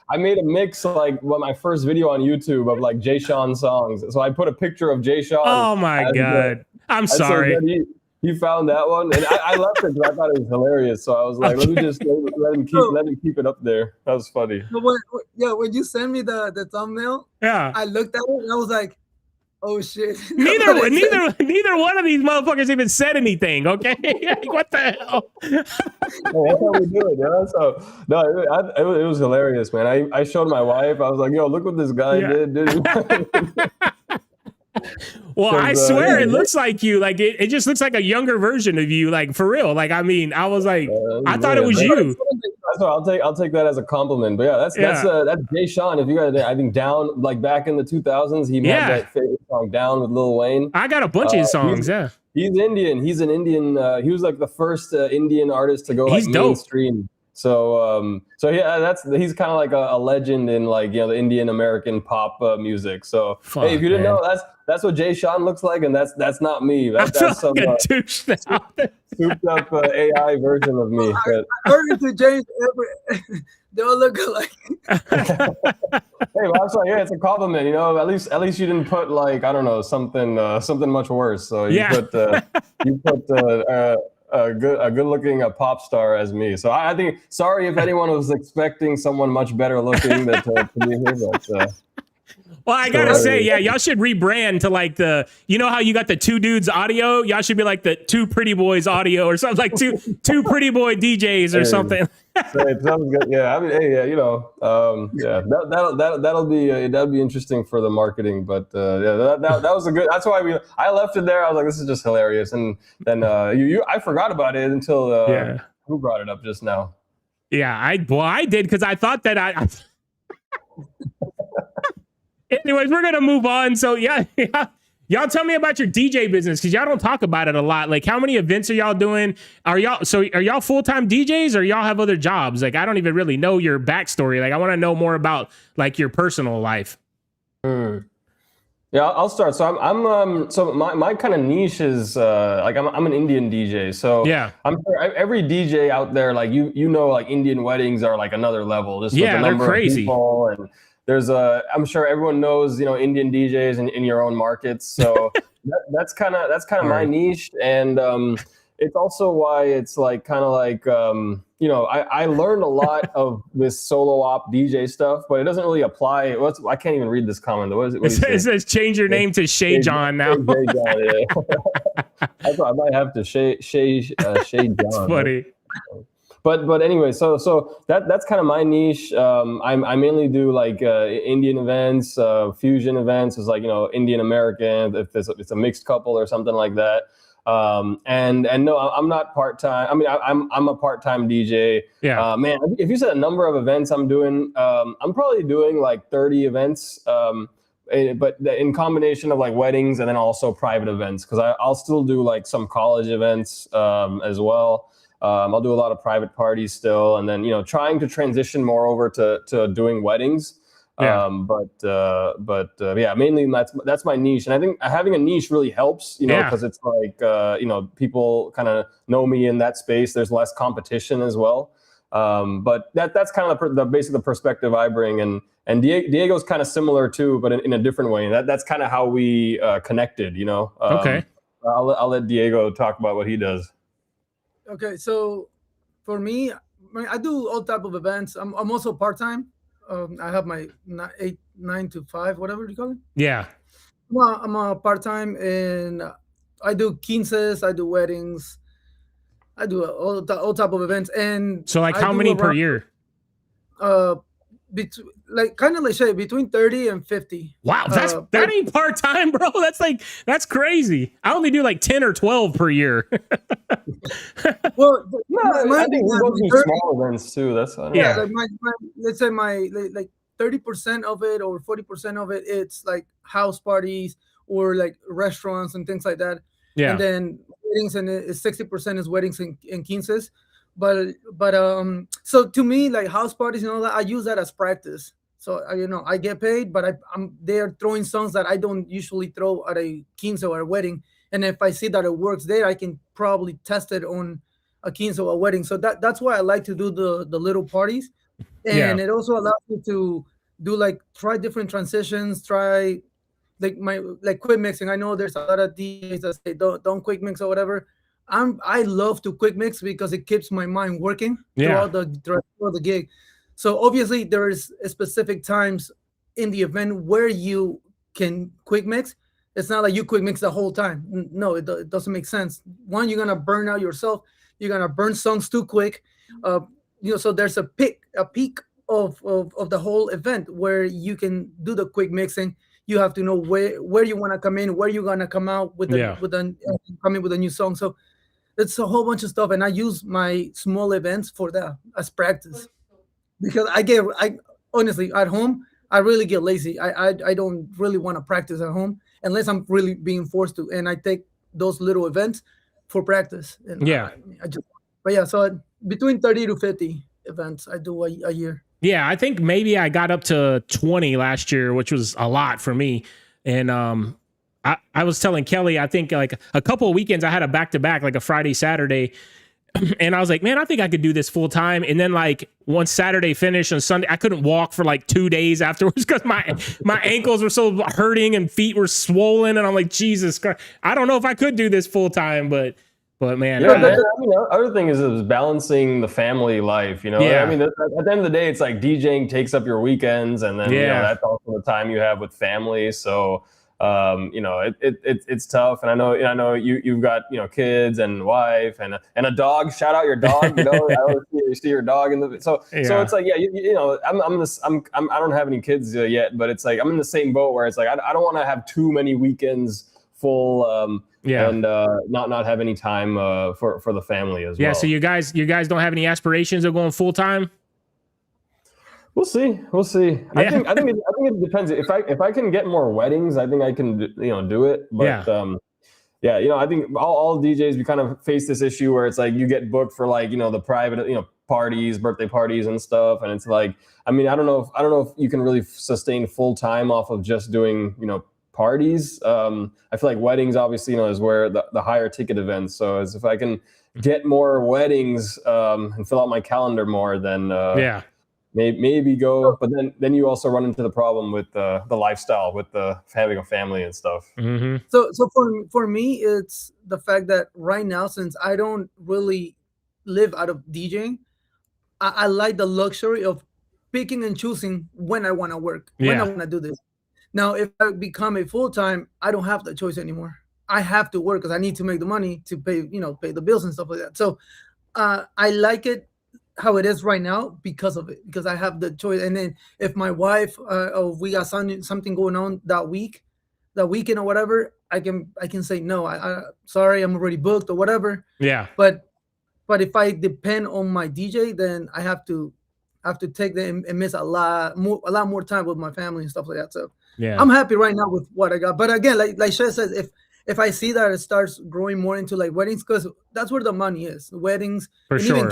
I made a mix like my first video on YouTube of like Jay Sean songs. So I put a picture of Jay Sean. Oh my god, I'm sorry. He found that one, and I left it because I thought it was hilarious. So I was like, let me just let him keep it up there. That was funny. When you sent me the thumbnail, I looked at it and I was like, oh shit. Neither one of these motherfuckers even said anything, okay? What the hell? That's how we do it, So no, it was hilarious, man. I showed my wife. I was like, yo, look what this guy did, dude. Well, I swear it looks like you. Like it just looks like a younger version of you, like for real. Like I mean, I was like, I thought it was you. That's what I'll take that as a compliment. But that's Jay Sean. If you guys, I think Down, like back in the 2000s, he made that favorite song Down with Lil Wayne. I got a bunch of his songs. He's Indian. He's an Indian. He was like the first Indian artist to go like mainstream. So yeah, he's kind of like a legend in like, the Indian American pop music. So hey, if you didn't know, that's what Jay Sean looks like, and that's not me. That's some like a douche now. souped up AI version of me. I heard to James, they all look alike. Hey, well, I'm sorry. Yeah, it's a compliment. At least you didn't put like, I don't know, something much worse. So you put a good looking pop star as me. So I think, sorry if anyone was expecting someone much better looking to be here, but. Well, I gotta say, yeah, y'all should rebrand to like how you got the two dudes audio? Y'all should be like the two pretty boys audio or something, like two pretty boy DJs or something. It sounds good. Yeah, I mean, hey, yeah, that'll be interesting for the marketing. But that was a good. That's why I left it there. I was like, this is just hilarious, and then I forgot about it until who brought it up just now. Yeah, I did, because I thought that I. Anyways, we're gonna move on. So yeah, y'all tell me about your DJ business, because y'all don't talk about it a lot. Like, how many events are y'all doing? Are y'all full-time DJs, or y'all have other jobs? Like, I don't even really know your backstory. Like, I want to know more about like your personal life. Yeah, I'll start. So so my kind of niche is like I'm an Indian DJ. So yeah, I'm sure every DJ out there, like like Indian weddings are like another level. Just with the number they're crazy. Of people, and I'm sure everyone knows, Indian DJs in your own markets. So that's kind of my niche. And it's also why it's like kind of like, I learned a lot of this solo op DJ stuff, but it doesn't really apply. I can't even read this comment. What is it? It says change your name to Shay John now. Shay John, yeah. I might have to Shay John. That's funny. But anyway, so that's kind of my niche. I mainly do like Indian events, fusion events. It's like Indian American, if it's a mixed couple or something like that. And no, I'm not part time. I mean, I'm a part time DJ. Yeah. Man, if you said a number of events I'm doing, I'm probably doing like 30 events. But in combination of like weddings and then also private events, because I'll still do like some college events as well. I'll do a lot of private parties still, and then trying to transition more over to doing weddings. Yeah. Yeah, mainly that's my niche, and I think having a niche really helps, because it's like people kind of know me in that space. There's less competition as well. But that's kind of basically the perspective I bring, and Diego's kind of similar too, but in a different way. And that's kind of how we connected. Okay. I'll let Diego talk about what he does. Okay, so for me, I do all type of events. I'm also part-time. I have my 9 to 5, whatever you call it. Yeah. Well, I'm a part-time, and I do quinces, I do weddings, I do all type of events. And so like how many per year? Kind of like Shay, between 30 and 50. Wow, that ain't part-time, bro. That's crazy. I only do like 10 or 12 per year. Well, I think we both do small events too. That's like let's say my 30% of it or 40% of it, it's like house parties or like restaurants and things like that. Yeah. And then weddings, and 60% is weddings and quinces. But so to me, like house parties and all that, I use that as practice. So I get paid, but I'm there throwing songs that I don't usually throw at a quince or a wedding. And if I see that it works there, I can probably test it on a quince or a wedding. So that's why I like to do the little parties, and it also allows me to do try different transitions, try quick mixing. I know there's a lot of DJs that say don't quick mix or whatever. I love to quick mix because it keeps my mind working throughout the gig. So obviously there is specific times in the event where you can quick mix. It's not like you quick mix the whole time. No, it doesn't make sense. One, you're gonna burn out yourself. You're gonna burn songs too quick. So there's a peak of the whole event where you can do the quick mixing. You have to know where you want to come in, where you're gonna come out with coming with a new song. So it's a whole bunch of stuff, and I use my small events for that as practice, because I honestly at home I really get lazy. I don't really want to practice at home unless I'm really being forced to, and I take those little events for practice. And yeah. so between 30 to 50 events I do a year. Yeah, I think maybe I got up to 20 last year, which was a lot for me. And I was telling Kelly, I think like a couple of weekends I had a back-to-back, like a Friday, Saturday. And I was like, man, I think I could do this full time. And then like once Saturday finished on Sunday, I couldn't walk for like 2 days afterwards because my ankles were so hurting and feet were swollen. And I'm like, Jesus Christ, I don't know if I could do this full time, but man. Yeah, the other thing is balancing the family life, you know? Yeah. I mean, at the end of the day, it's like DJing takes up your weekends, and then, you know, that's also the time you have with family. So, you know, it's tough. And I know you've got, you know, kids and wife and a dog. Shout out your dog, you know, I always see your dog so it's like, yeah, you know, I don't have any kids yet, but it's like, I'm in the same boat where it's like, I don't want to have too many weekends full, and not have any time for the family as well. Yeah, so you guys don't have any aspirations of going full time? We'll see. Yeah. I think it depends. If I can get more weddings, I think I can do it. But yeah, you know, I think all DJs, we kind of face this issue where it's like you get booked for like, you know, the private, you know, parties, birthday parties and stuff, and it's like, I mean, I don't know if you can really sustain full time off of just doing, you know, parties. I feel like weddings obviously, you know, is where the higher ticket events. So as if I can get more weddings and fill out my calendar more, then maybe go. But then you also run into the problem with the lifestyle, with the having a family and stuff. Mm-hmm. So for me, it's the fact that right now, since I don't really live out of DJing, I like the luxury of picking and choosing when I want to work, when I want to do this. Now, if I become a full-time, I don't have the choice anymore. I have to work because I need to make the money to pay the bills and stuff like that. So I like it how it is right now because of it, because I have the choice. And then if my wife or we got something going on that weekend or whatever, I can say no. I sorry, I'm already booked or whatever. Yeah. But if I depend on my DJ, then I have to take them and miss a lot more time with my family and stuff like that. So yeah, I'm happy right now with what I got. But again, like Shay says, if I see that it starts growing more into like weddings, because that's where the money is. Weddings, for and sure. Even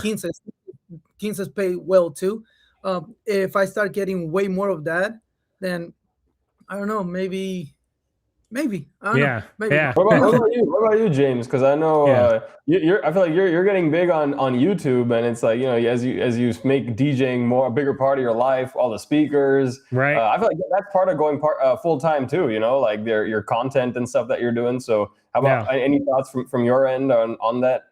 quinces pay well too. If I start getting way more of that, then I don't know, maybe. I don't know, maybe. Yeah. What about you, James? Because I know I feel like you're getting big on YouTube, and it's like, you know, as you make DJing a bigger part of your life, all the speakers. Right. I feel like that's part of going full time too. You know, like your content and stuff that you're doing. So how about any thoughts from your end on that?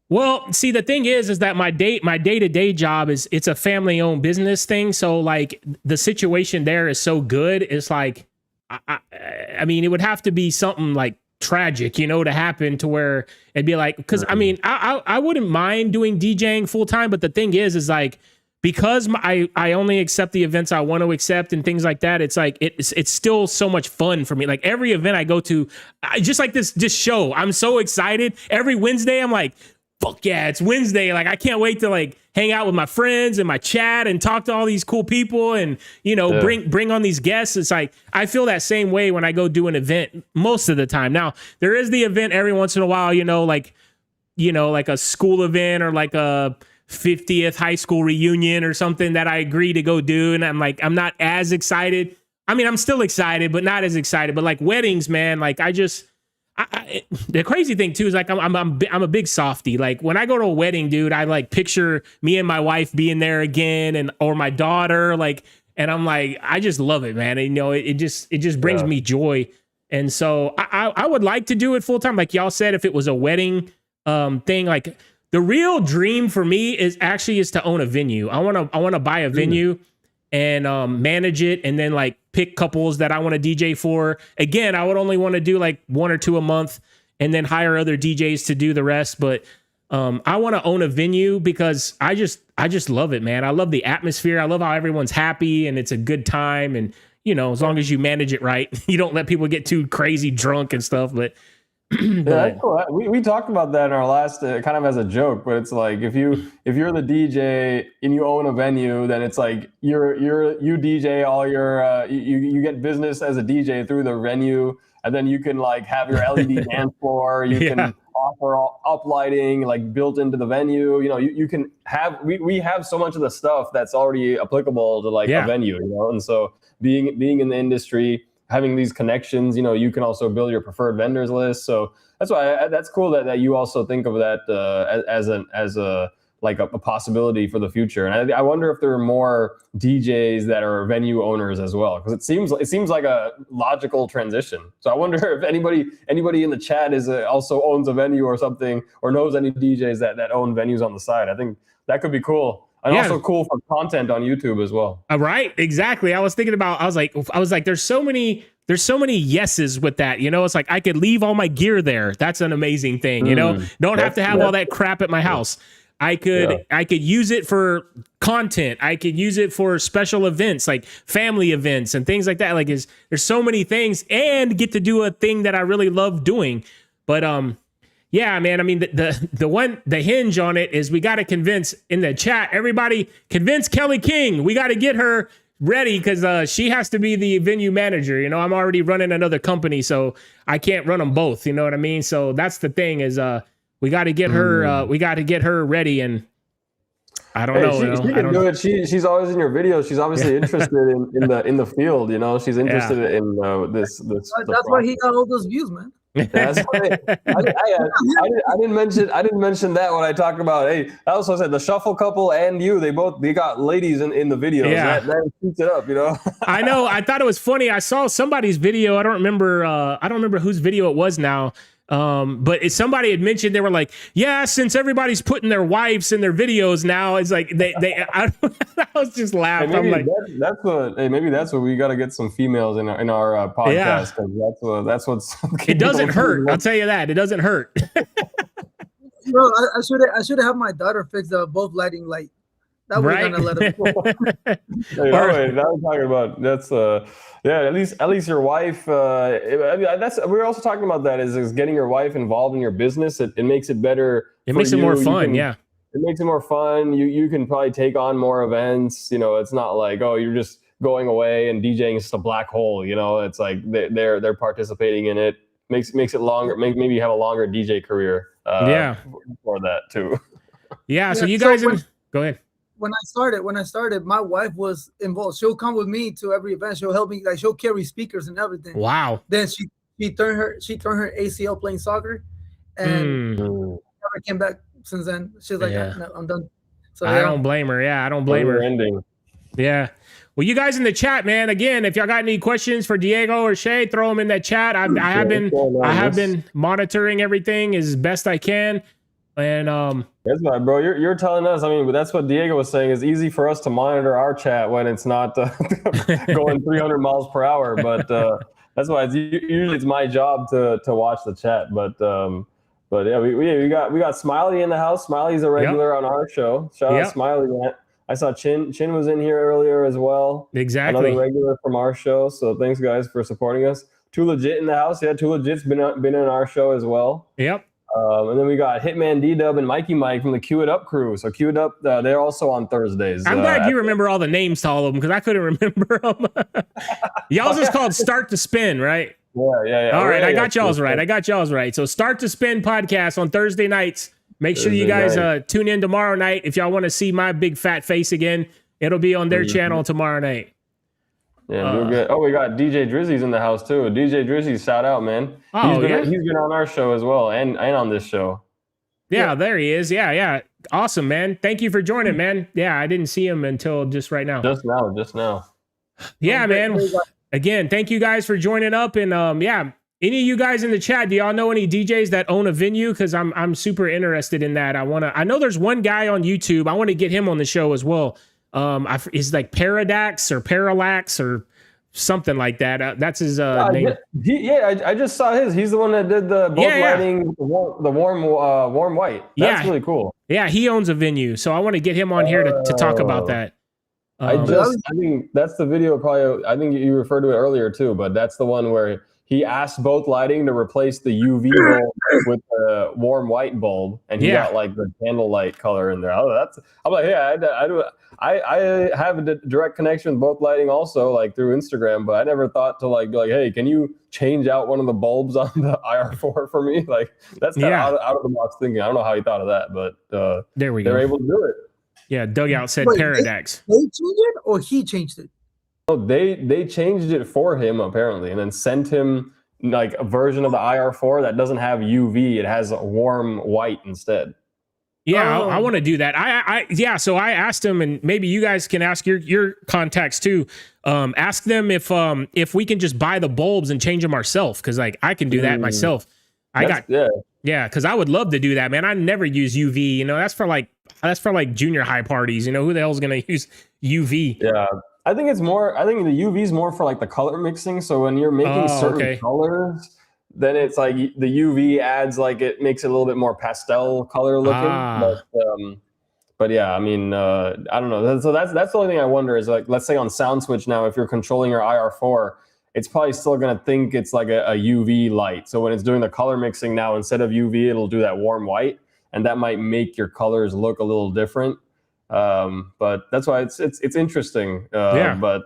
Well, see, the thing is that my day-to-day job it's a family-owned business thing. So like the situation there is so good. It's like, I mean, it would have to be something like tragic, you know, to happen to where it'd be like, because I mean, I wouldn't mind doing DJing full time, but the thing is like, because I only accept the events I want to accept and things like that. It's like it's still so much fun for me. Like every event I go to, just like this show, I'm so excited. Every Wednesday, I'm like, fuck yeah, it's Wednesday. Like, I can't wait to like hang out with my friends and my chat and talk to all these cool people and, you know, bring on these guests. It's like, I feel that same way when I go do an event most of the time. Now, there is the event every once in a while, like a school event or like a 50th high school reunion or something that I agree to go do. And I'm not as excited. I mean, I'm still excited, but not as excited. But like weddings, man, like the crazy thing too is like I'm a big softie. Like when I go to a wedding, dude, I like picture me and my wife being there again, or my daughter, like, and I'm like, I just love it, man. And, you know, it just brings me joy. And so I would like to do it full time, like y'all said, if it was a wedding thing. Like the real dream for me is to own a venue. I want to buy a venue and manage it, and then like pick couples that I want to DJ for. Again, I would only want to do like 1 or 2 a month and then hire other DJs to do the rest. But I want to own a venue because I just love it, man. I love the atmosphere. I love how everyone's happy and it's a good time. And, you know, as long as you manage it right, you don't let people get too crazy drunk and stuff. But yeah, cool. We talked about that in our last kind of as a joke, but it's like if you're the DJ and you own a venue, then it's like you DJ all your you get business as a DJ through the venue, and then you can like have your LED dance floor. You can offer up lighting like built into the venue. You know, you can have we have so much of the stuff that's already applicable to like a venue, you know. And so being in the industry, having these connections, you know, you can also build your preferred vendors list. So that's why that's cool that you also think of that as a like a possibility for the future. And I wonder if there are more DJs that are venue owners as well, because it seems like a logical transition. So I wonder if anybody in the chat is also owns a venue or something, or knows any DJs that own venues on the side. I think that could be cool. And also cool for content on YouTube as well. Right, exactly. I was like, there's so many yeses with that. You know, it's like I could leave all my gear there. That's an amazing thing. You know, don't have to have all that crap at my house. I could use it for content. I could use it for special events like family events and things like that. Like there's so many things, and get to do a thing that I really love doing. But yeah, man. I mean, the hinge on it is we got to convince in the chat. Everybody convince Kelly King. We got to get her ready because she has to be the venue manager. You know, I'm already running another company, so I can't run them both. You know what I mean? So that's the thing is we got to get her. We got to get her ready, and I don't know. She can do it. She's always in your videos. She's obviously interested in the field. You know, she's interested in this. That's why he got all those views, man. That's funny. I didn't mention that when I talked about. Hey, I also said the Shuffle couple and you. They got ladies in the videos. Yeah, that keeps it up. You know. I know. I thought it was funny. I saw somebody's video. I don't remember whose video it was now. But somebody had mentioned, they were like, yeah, since everybody's putting their wives in their videos now, it's like I was just laughing. I'm like, maybe that's what we got to get some females in our podcast. Because that's what's. It doesn't hurt. I'll tell you that. It doesn't hurt. Bro, I should have my daughter fix both lighting light. That would kind of let us go. That was talking about that's at least your wife. I mean, we're also talking about that is getting your wife involved in your business. It makes it better. It makes it more fun. It makes it more fun. You can probably take on more events. You know, it's not like, oh, you're just going away and DJing is just a black hole. You know, it's like they're participating in it. Makes it longer. Maybe you have a longer DJ career. For that too. Yeah. So you guys, go ahead. When I started, my wife was involved. She'll come with me to every event. She'll help me. Like she'll carry speakers and everything. Wow. Then she turned her ACL playing soccer, and never came back since then. She's like, no, I'm done. So I don't blame her. Yeah, I don't blame her. Ending. Yeah. Well, you guys in the chat, man. Again, if y'all got any questions for Diego or Shay, throw them in that chat. I have been monitoring everything as best I can. And that's right, bro. You're telling us. I mean, that's what Diego was saying. It's easy for us to monitor our chat when it's not going 300 miles per hour. But that's why usually it's my job to watch the chat. But yeah, we got Smiley in the house. Smiley's a regular on our show. Shout out Smiley, man. I saw Chin was in here earlier as well. Exactly, another regular from our show. So thanks guys for supporting us. Too Legit in the house. Yeah, Too Legit's been in our show as well. Yep. And then we got Hitman D-Dub and Mikey Mike from the Cue It Up crew. So Cue It Up, they're also on Thursdays. I'm glad you remember all the names to all of them because I couldn't remember them. Y'all's is called Start to Spin, right? Yeah. All right, I got y'all's right. So Start to Spin podcast on Thursday nights. Make sure you guys tune in tomorrow night if y'all want to see my big fat face again. It'll be on their channel tomorrow night. Yeah, we got DJ Drizzy's in the house too. DJ Drizzy, shout out, man. He's been on our show as well and on this show. Yeah, there he is. Yeah. Awesome, man. Thank you for joining, man. Yeah, I didn't see him until just right now. Just now. Yeah, man. Again, thank you guys for joining up. And any of you guys in the chat, do y'all know any DJs that own a venue? Because I'm super interested in that. I know there's one guy on YouTube. I want to get him on the show as well. He's like Paradax or Parallax or something like that. That's his name. I just saw his. He's the one that did the lighting, the warm white. That's really cool. Yeah, he owns a venue, so I want to get him on here to talk about that. I think that's the video. Probably, I think you referred to it earlier too, but that's the one where he asked Both Lighting to replace the UV bulb with a warm white bulb, and he got like the candlelight color in there. I'm like, yeah, I have a direct connection with Both Lighting also, like through Instagram, but I never thought to like be like, hey, can you change out one of the bulbs on the IR4 for me? Like that's kind of out of the box thinking. I don't know how he thought of that, but there we go. They're able to do it. Yeah, Dugout said Paradox. They changed it or he changed it? They changed it for him apparently, and then sent him like a version of the IR4 that doesn't have UV. It has a warm white instead. Yeah, I want to do that. So I asked him, and maybe you guys can ask your contacts too. Ask them if we can just buy the bulbs and change them ourselves, because like I can do that myself. Because I would love to do that, man. I never use UV. You know, that's for like junior high parties. You know, who the hell's gonna use UV? Yeah. I think the UV is more for like the color mixing. So when you're making certain colors, then it's like the UV adds, like it makes it a little bit more pastel color looking. But yeah, I mean, I don't know. So that's the only thing I wonder is like, let's say on Sound Switch now, if you're controlling your IR4, it's probably still going to think it's like a UV light. So when it's doing the color mixing now, instead of UV, it'll do that warm white, and that might make your colors look a little different. But that's why it's interesting. But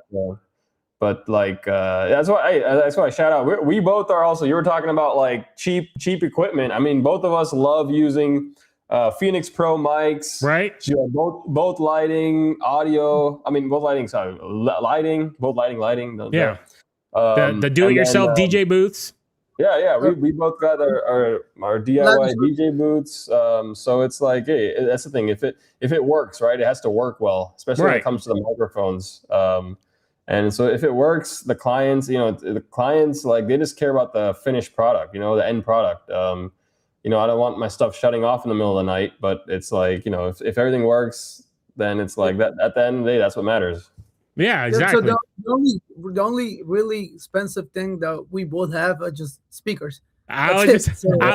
like that's why I shout out. We both are also. You were talking about like cheap equipment. I mean, both of us love using Phoenix Pro mics, right? Both lighting, audio. I mean, both lighting. Sorry, lighting. Both lighting. The do-it-yourself DJ booths. Yeah. We both got our DIY DJ booths. So it's like, hey, that's the thing. If it works, right, it has to work well, especially when it comes to the microphones. And so if it works, the clients, like they just care about the finished product, the end product. I don't want my stuff shutting off in the middle of the night, but it's like, if everything works, then it's like that at the end of the day, that's what matters. Yeah, exactly. So the only really expensive thing that we both have are just speakers. I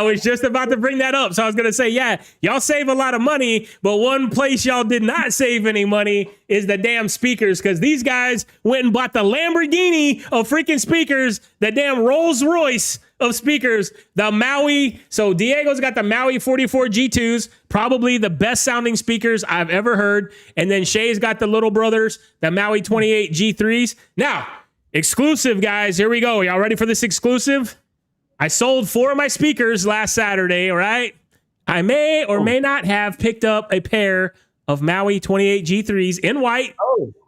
was just about to bring that up. So I was going to say, yeah, y'all save a lot of money, but one place y'all did not save any money is the damn speakers, because these guys went and bought the Lamborghini of freaking speakers, the damn Rolls Royce of speakers, the Maui. So Diego's got the Maui 44 G2s, probably the best sounding speakers I've ever heard. And then Shay's got the little brothers, the Maui 28 G3s. Now, exclusive, guys. Here we go. Y'all ready for this exclusive? I sold 4 of my speakers last Saturday, all right? I may or may not have picked up a pair of Maui 28 G3s in white.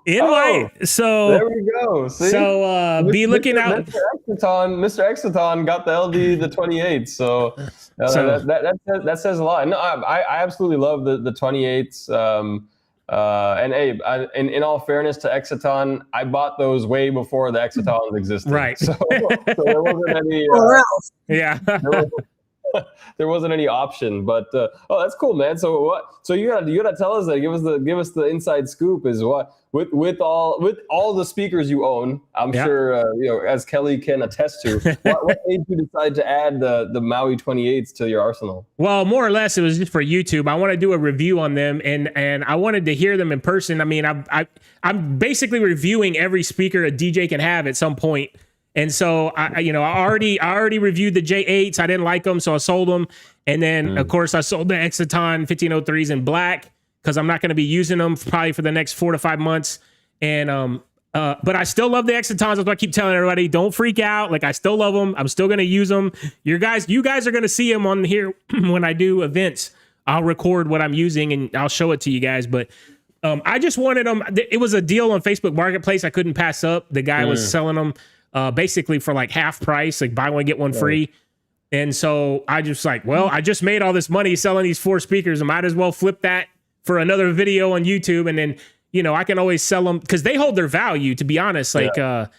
White. So there we go. See? So be looking out. Mr. Exciton got the LD, the 28. So that says a lot. No, I absolutely love the 28s. And hey, in all fairness to Exciton, I bought those way before the Excitons existed. Right. So there wasn't any. There wasn't any option, but that's cool, man. So what? So you gotta tell us that. Give us the inside scoop. Is what with all the speakers you own. I'm sure as Kelly can attest to. what made you decide to add the Maui 28s to your arsenal? Well, more or less, it was just for YouTube. I want to do a review on them, and I wanted to hear them in person. I mean, I'm basically reviewing every speaker a DJ can have at some point. And so I already reviewed the J8s. I didn't like them, so I sold them. And then of course I sold the Exciton 1503s in black because I'm not going to be using them probably for the next 4 to 5 months. And but I still love the Exitons. That's what I keep telling everybody. Don't freak out. Like, I still love them. I'm still going to use them. You guys are going to see them on here when I do events. I'll record what I'm using and I'll show it to you guys. But I just wanted them. It was a deal on Facebook Marketplace I couldn't pass up. The guy was selling them basically for like half price, like buy one, get one free. And so I just like, well, I just made all this money selling these 4 speakers. I might as well flip that for another video on YouTube. And then, I can always sell them because they hold their value, to be honest. Like, I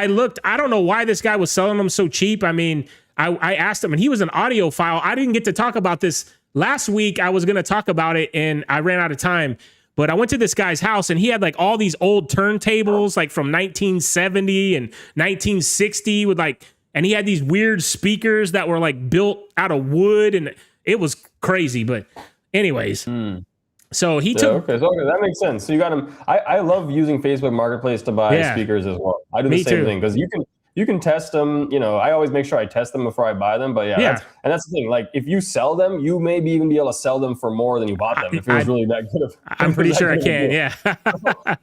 don't know why this guy was selling them so cheap. I mean, I asked him and he was an audiophile. I didn't get to talk about this last week. I was going to talk about it and I ran out of time. But I went to this guy's house and he had like all these old turntables, like from 1970 and 1960 with like, and he had these weird speakers that were like built out of wood and it was crazy. But anyways, so he took. Okay, that makes sense. So you got him. I love using Facebook Marketplace to buy speakers as well. I do the same thing because you can test them. You know, I always make sure I test them before I buy them. But yeah. That's the thing. Like, if you sell them, you may even be able to sell them for more than you bought them. If it was really that good. I'm pretty sure I can. Yeah.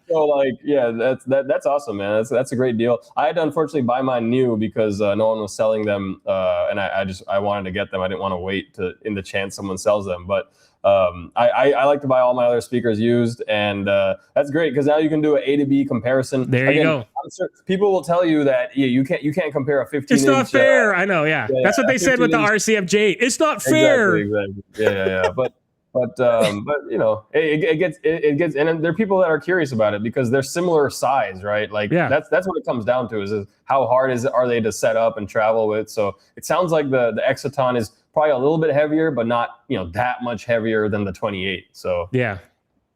So like, yeah, that's awesome, man. That's a great deal. I had to unfortunately buy mine new because no one was selling them, and I wanted to get them. I didn't want to wait in the chance someone sells them, but. I like to buy all my other speakers used, and that's great because now you can do an A to B comparison. There you go. I'm sure people will tell you that you can't compare a 15. It's not fair. I know. Yeah, that's what they said with the RCFJ. It's not fair. Exactly. Yeah. But you know, it gets, and there are people that are curious about it because they're similar size, right? Like that's what it comes down to is how hard are they to set up and travel with. So it sounds like the Exciton is probably a little bit heavier, but not, you know, that much heavier than the 28. So yeah,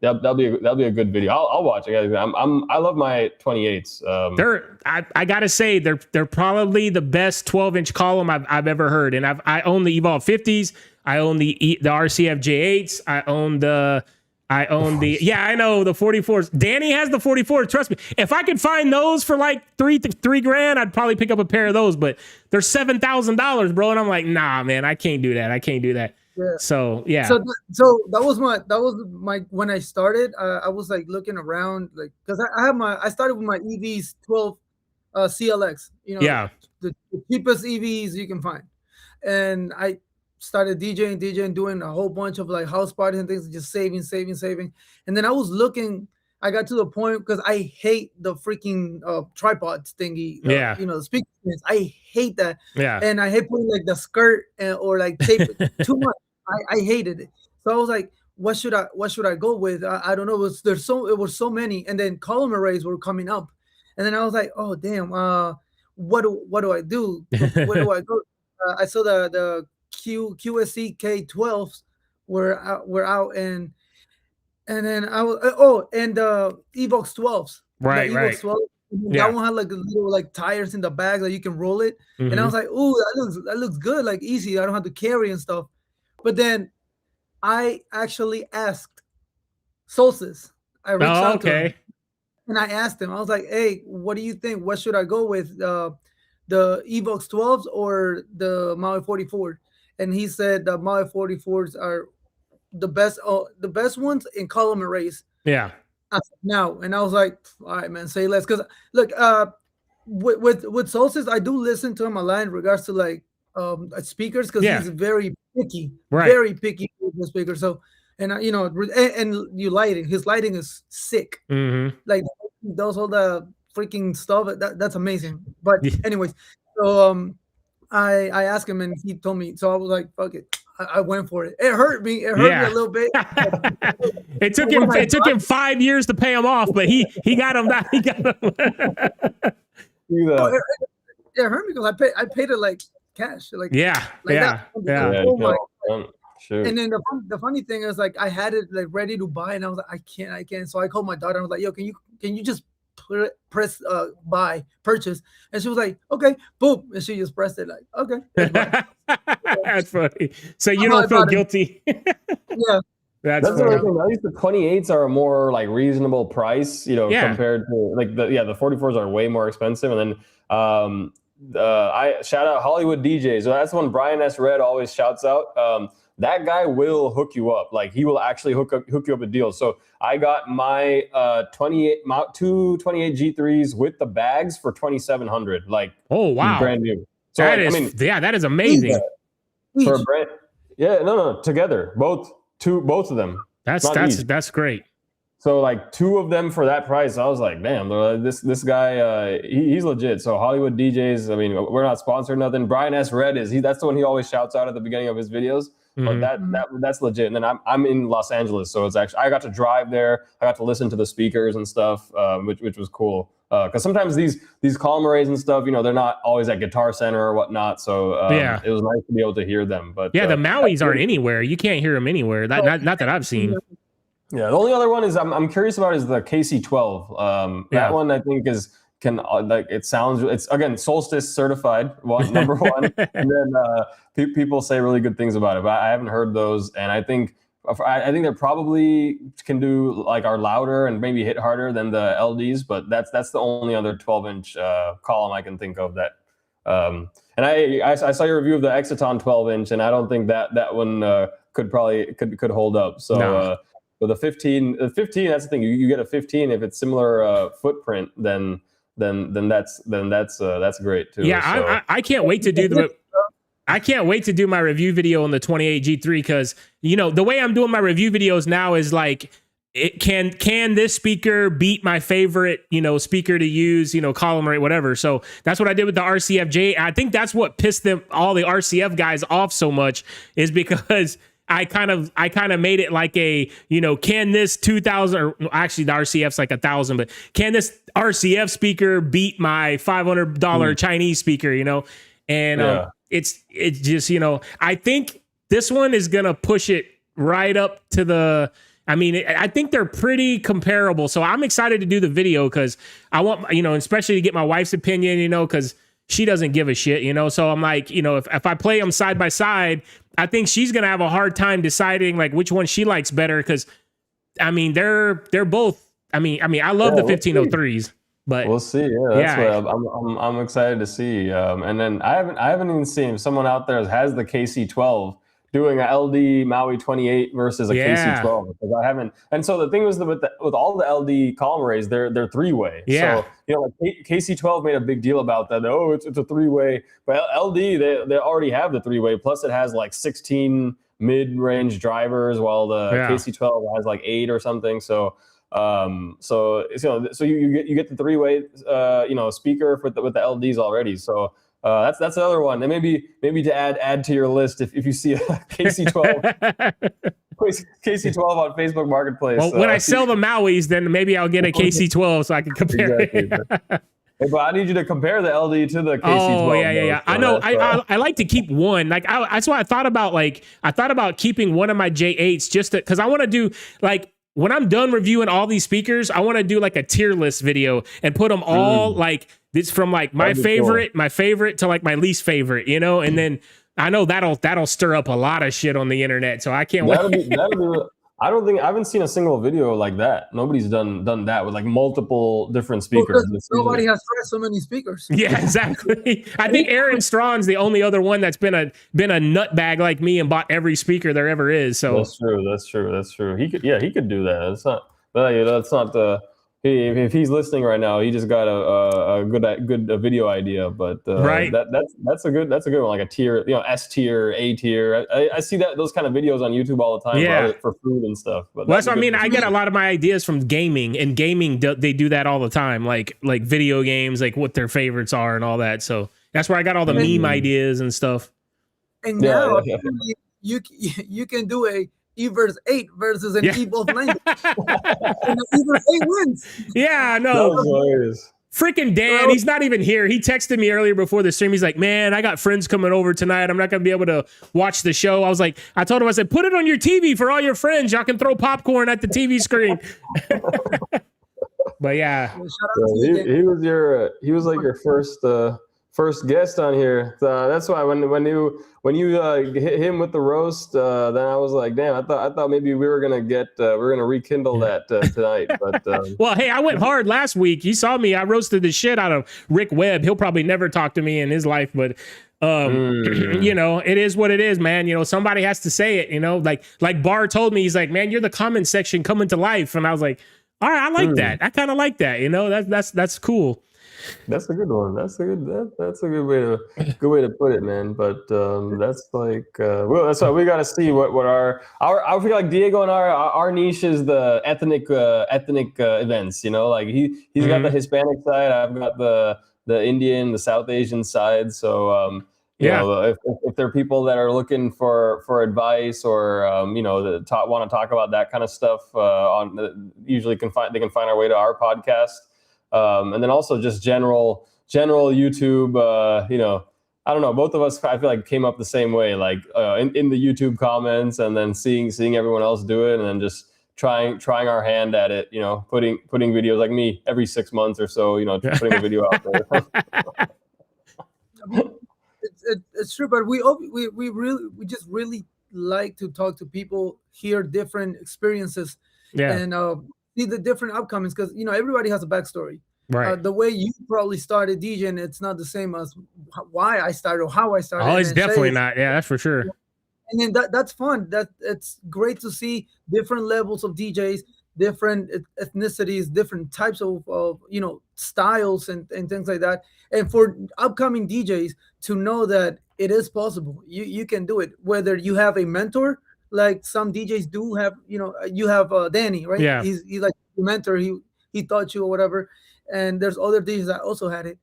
that'll be a good video. I'll watch it. I love my 28s. I gotta say they're probably the best 12-inch column I've ever heard, and I own the Evolve 50s. I own the RCF J8s. I own the I know the 44s. Danny has the 44. Trust me. If I could find those for like $3,000, I'd probably pick up a pair of those, but they're $7,000, bro. And I'm like, nah, man, I can't do that. Yeah. So yeah. So that was my when I started, I was like looking around, like, because I started with my EVs 12 CLX, you know, the cheapest EVs you can find. And I started DJing, doing a whole bunch of like house parties and things, just saving. And then I was looking, I got to the point because I hate the freaking tripods thingy. You know, the speakers. I hate that. Yeah. And I hate putting like the skirt or like tape too much. I hated it. So I was like, what should I go with? I don't know. It was so many, and then column arrays were coming up, and then I was like, oh damn, what do I do? Where do I go? I saw the QSC K12s were out, and then I was and the Evox 12s, right. Evox 12. That one had like little like tires in the back that you can roll it, and I was like, ooh, that looks good, like easy. I don't have to carry and stuff. But then I actually asked Solstice. I reached out to him, and I asked him. I was like, hey, what do you think? What should I go with? The Evox 12s or the Maui 44? And he said the Maui 44s are the best ones in column arrays. Yeah. Now, and I was like, all right, man, say less. Because look, with Solstice, I do listen to him a lot in regards to like speakers, because he's very picky, very picky with the speaker. So, and you know, and his lighting is sick. Like those all the freaking stuff. That's amazing. But anyways, so I asked him and he told me. So I was like, fuck it. I went for it. It hurt me. It hurt me a little bit. It took him 5 years to pay him off, but he got him. He got him. It hurt me because I paid it like cash. Like that. Oh my God. Sure. And then the funny thing is, like, I had it like ready to buy, and I was like, I can't. So I called my daughter. I was like, yo, can you just press purchase? And she was like, okay, boom, and she just pressed it. Like, okay, that's funny. So you don't feel guilty. Yeah. That's the other thing. At least the 28s are a more like reasonable price, you know, compared to like the 44s are way more expensive. And then I shout out Hollywood DJs. So that's one Brian S. Red always shouts out. That guy will hook you up. Like, he will actually hook you up a deal. So I got my 28 G3s with the bags for $2,700. Like, oh wow, brand new. So that is amazing. For a brand, no, together, both of them. That's great. So like 2 of them for that price, I was like, damn, this guy, he's legit. So Hollywood DJs, I mean, we're not sponsored, nothing. Brian S. Red that's the one he always shouts out at the beginning of his videos. But that's legit. And then I'm in Los Angeles, so it's actually, I got to drive there. I got to listen to the speakers and stuff, which was cool. Because sometimes these column arrays and stuff, you know, they're not always at Guitar Center or whatnot. So it was nice to be able to hear them. But the Mauis aren't anywhere. You can't hear them anywhere. Not that I've seen. Yeah, the only other one is I'm curious about is the KC12. That one I think it's again Solstice certified, number one, and then people say really good things about it. But I haven't heard those, and I think I think they probably can do like are louder and maybe hit harder than the LDs, but that's the only other 12-inch column I can think of that. And I saw your review of the Exiton 12-inch, and I don't think that one could hold up. So. No. But the 15, that's the thing. You get a 15 if it's similar footprint, then that's great too. Yeah, so. I can't wait to do I can't wait to do my review video on the 28 G3 because the way I'm doing my review videos now is like it can this speaker beat my favorite speaker to use column rate whatever. So that's what I did with the RCF-J. I think that's what pissed all the RCF guys off so much is because I kind of made it like a, can this 2000 or actually the RCF's like 1,000, but can this RCF speaker beat my $500 Chinese speaker, and it's just, I think this one is going to push it right up to I think they're pretty comparable. So I'm excited to do the video because I want, especially to get my wife's opinion, because she doesn't give a shit, so I'm like, if I play them side by side, I think she's going to have a hard time deciding like which one she likes better. Cause they're both, I love the 1503s, but we'll see. Yeah. That's what I'm excited to see. And then I haven't even seen if someone out there has the KC12 doing a LD Maui 28 versus a KC12 because I haven't. And so the thing was with all the LD column arrays, they're three-way. Yeah. So like KC12 made a big deal about that. Oh, it's a three-way. But LD they already have the three-way. Plus it has like 16 mid-range drivers, while the KC12 has like 8 or something. So you get the three-way speaker with the LDs already. So. That's another one, and maybe to add to your list if you see a KC12 on Facebook Marketplace. Well, when I sell the Mauis, then maybe I'll get a KC12 so I can compare. Exactly. Hey, but I need you to compare the LD to the KC12. Oh yeah. I know. I like to keep one. Like that's why I thought about keeping one of my J8s just because I want to do like. When I'm done reviewing all these speakers, I want to do like a tier list video and put them all like this from like my favorite to like my least favorite, and then I know that'll stir up a lot of shit on the internet. So I can't wait. I haven't seen a single video like that. Nobody's done that with like multiple different speakers. Nobody has tried so many speakers. Yeah, exactly. I think Aaron Strawn's the only other one that's been a nutbag like me and bought every speaker there ever is. So that's true. He could do that. It's not. That's not the. If he's listening right now, he just got a good video idea. But right, that's a good one, like a tier, S tier, A tier. I see those kind of videos on YouTube all the time for food and stuff. But that's what I mean. I get a lot of my ideas from gaming, and gaming they do that all the time, like video games, like what their favorites are and all that. So that's where I got all the meme ideas and stuff. And now you can do a Ever's 8 versus an Evo's 90. And Ever's 8 wins. Yeah, no. Freaking Dan, he's not even here. He texted me earlier before the stream. He's like, man, I got friends coming over tonight. I'm not going to be able to watch the show. I told him, I said, put it on your TV for all your friends. Y'all can throw popcorn at the TV screen. But yeah. He was like your first guest on here. That's why when you hit him with the roast, then I was like, damn, I thought maybe we were gonna rekindle that tonight. But well, hey, I went hard last week. You saw me. I roasted the shit out of Rick Webb. He'll probably never talk to me in his life, but it is what it is, man. Somebody has to say it. Like Barr told me, he's like, man, you're the comment section coming to life, and I was like, all right, I like that. I kind of like that. That's cool. That's a good one. That's a good way to put it, man. But that's like that's why we got to see what our I feel like Diego and our niche is the ethnic events. Like he's got the Hispanic side. I've got the Indian, the South Asian side. So if there are people that are looking for advice or want to talk about that kind of stuff, usually they can find our way to our podcast. And then also just general YouTube, I don't know, both of us, I feel like came up the same way, like in the YouTube comments and then seeing everyone else do it and then just trying our hand at it, putting videos like me every 6 months or so, putting a video out there. It's true, but we just really like to talk to people, hear different experiences, yeah, and see the different outcomes, because everybody has a backstory. right. The way you probably started DJing, it's not the same as why I started or how I started. Oh, it's And then definitely Shay, not. Yeah, that's for sure. and then that's fun. That it's great to see different levels of DJs, different ethnicities, different types of styles and things like that. And for upcoming DJs to know that it is possible, you can do it. Whether you have a mentor, like some DJs do have, you have Danny, right? Yeah. He's like your mentor. He taught you or whatever. And there's other DJs that also had it.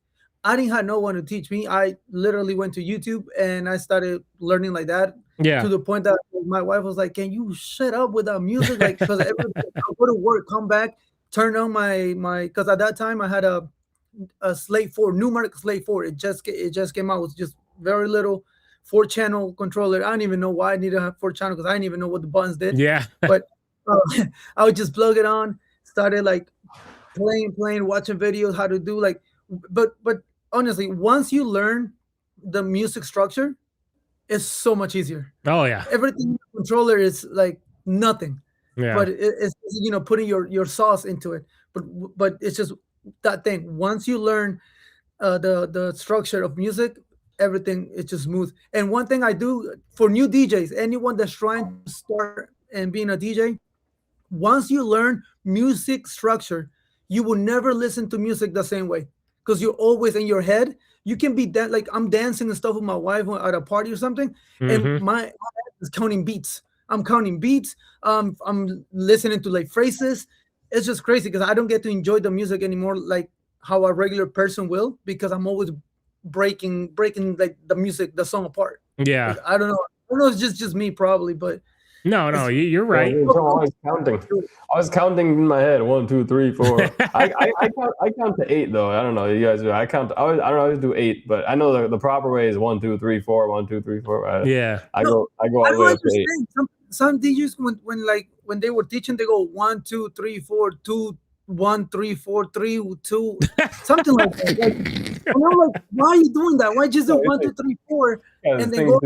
I didn't have no one to teach me. I literally went to YouTube and I started learning like that. Yeah. To the point that my wife was like, "Can you shut up with that music?" Like, because I go to work, come back, turn on my because at that time I had a Slate 4, numeric Slate 4. It just came out with just very little 4-channel controller. I don't even know why I needed to have 4-channel, because I didn't even know what the buttons did. Yeah. But I would just plug it on, started like playing, watching videos how to do like. But honestly, once you learn the music structure, it's so much easier. Oh yeah. Everything in the controller is like nothing. Yeah. But it's putting your sauce into it. But it's just that thing. Once you learn the structure of music, everything is just smooth. And one thing I do for new DJs, anyone that's trying to start and being a DJ, once you learn music structure, you will never listen to music the same way, because you're always in your head. You can be like I'm dancing and stuff with my wife at a party or something, and my head is counting beats. I'm counting beats. I'm listening to like phrases. It's just crazy because I don't get to enjoy the music anymore like how a regular person will, because I'm always breaking like the music, the song apart. Yeah. Like, I don't know. It's just me probably, but no, you're right. I was counting in my head. 1, 2, 3, 4. I count to 8 though. I don't know. You guys do. I don't know. I always do 8, but I know the proper way is 1, 2, 3, 4. 1, 2, 3, 4. Yeah. I go all the way up to 8. Some DJs when they were teaching, they go 1, 2, 3, 4, 2, 1, 3, 4, 3, 2, something like that. Like, and I'm like, why are you doing that? Why just do 1, 2, 3, 4 and then go?